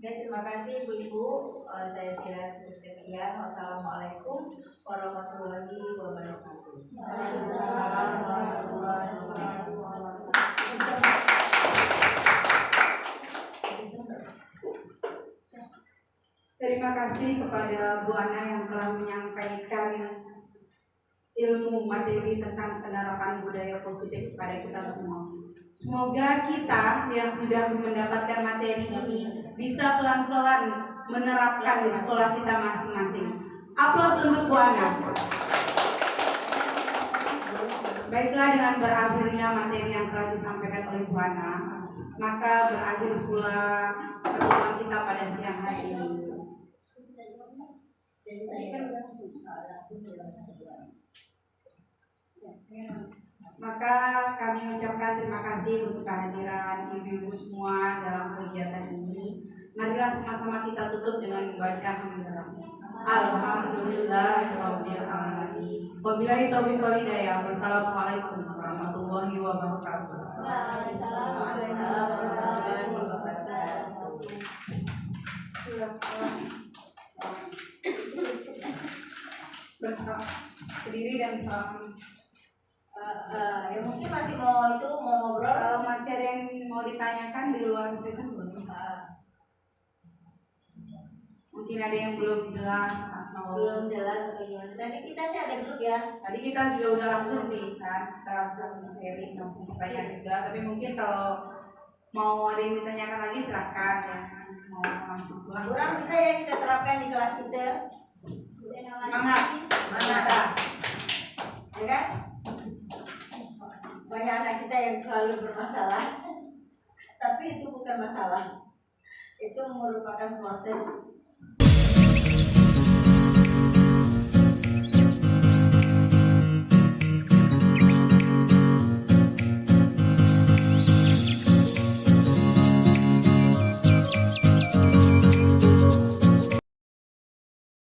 Speaker 7: Oke, terima kasih Ibu-Ibu. Saya kira cukup sekian. Wassalamualaikum warahmatullahi wabarakatuh. Waalaikumsalam warahmatullahi wabarakatuh.
Speaker 1: Terima kasih kepada Bu Ana yang telah menyampaikan ilmu materi tentang penerapan budaya positif kepada kita semua. Semoga kita yang sudah mendapatkan materi ini bisa pelan-pelan menerapkan di sekolah kita masing-masing. Aplaus untuk Bu Ana. Baiklah, dengan berakhirnya materi yang telah disampaikan oleh Bu Ana, maka berakhir pula pertemuan kita pada siang hari ini. Maka kami ucapkan terima kasih untuk kehadiran ibu-ibu semua dalam kegiatan ini. Marilah sama-sama kita tutup dengan membaca Alhamdulillahirabbil alamin. Wabillahi taufiq wal hidayah. Wassalamualaikum warahmatullahi wabarakatuh.
Speaker 7: Waalaikumsalam warahmatullahi wabarakatuh.
Speaker 1: Bersalam, berdiri dan salam.
Speaker 7: Ya mungkin masih mau ngobrol.
Speaker 1: Kalau masih ada yang mau ditanyakan di luar sesi boleh. Mungkin ada yang belum jelas atau
Speaker 7: Belum jelas atau gimana. Tadi kita sih ada grup ya.
Speaker 1: tadi kita juga udah langsung sih kan, kita langsung sharing, langsung bertanya juga. Tapi mungkin kalau mau ada yang ditanyakan lagi silakan ya. Mau langsung pulang.
Speaker 7: Kurang bisa ya kita terapkan di kelas kita.
Speaker 1: Semangat.
Speaker 7: Semangat. Ya kan? Banyak anak kita yang selalu bermasalah. Tapi itu bukan masalah. Itu merupakan proses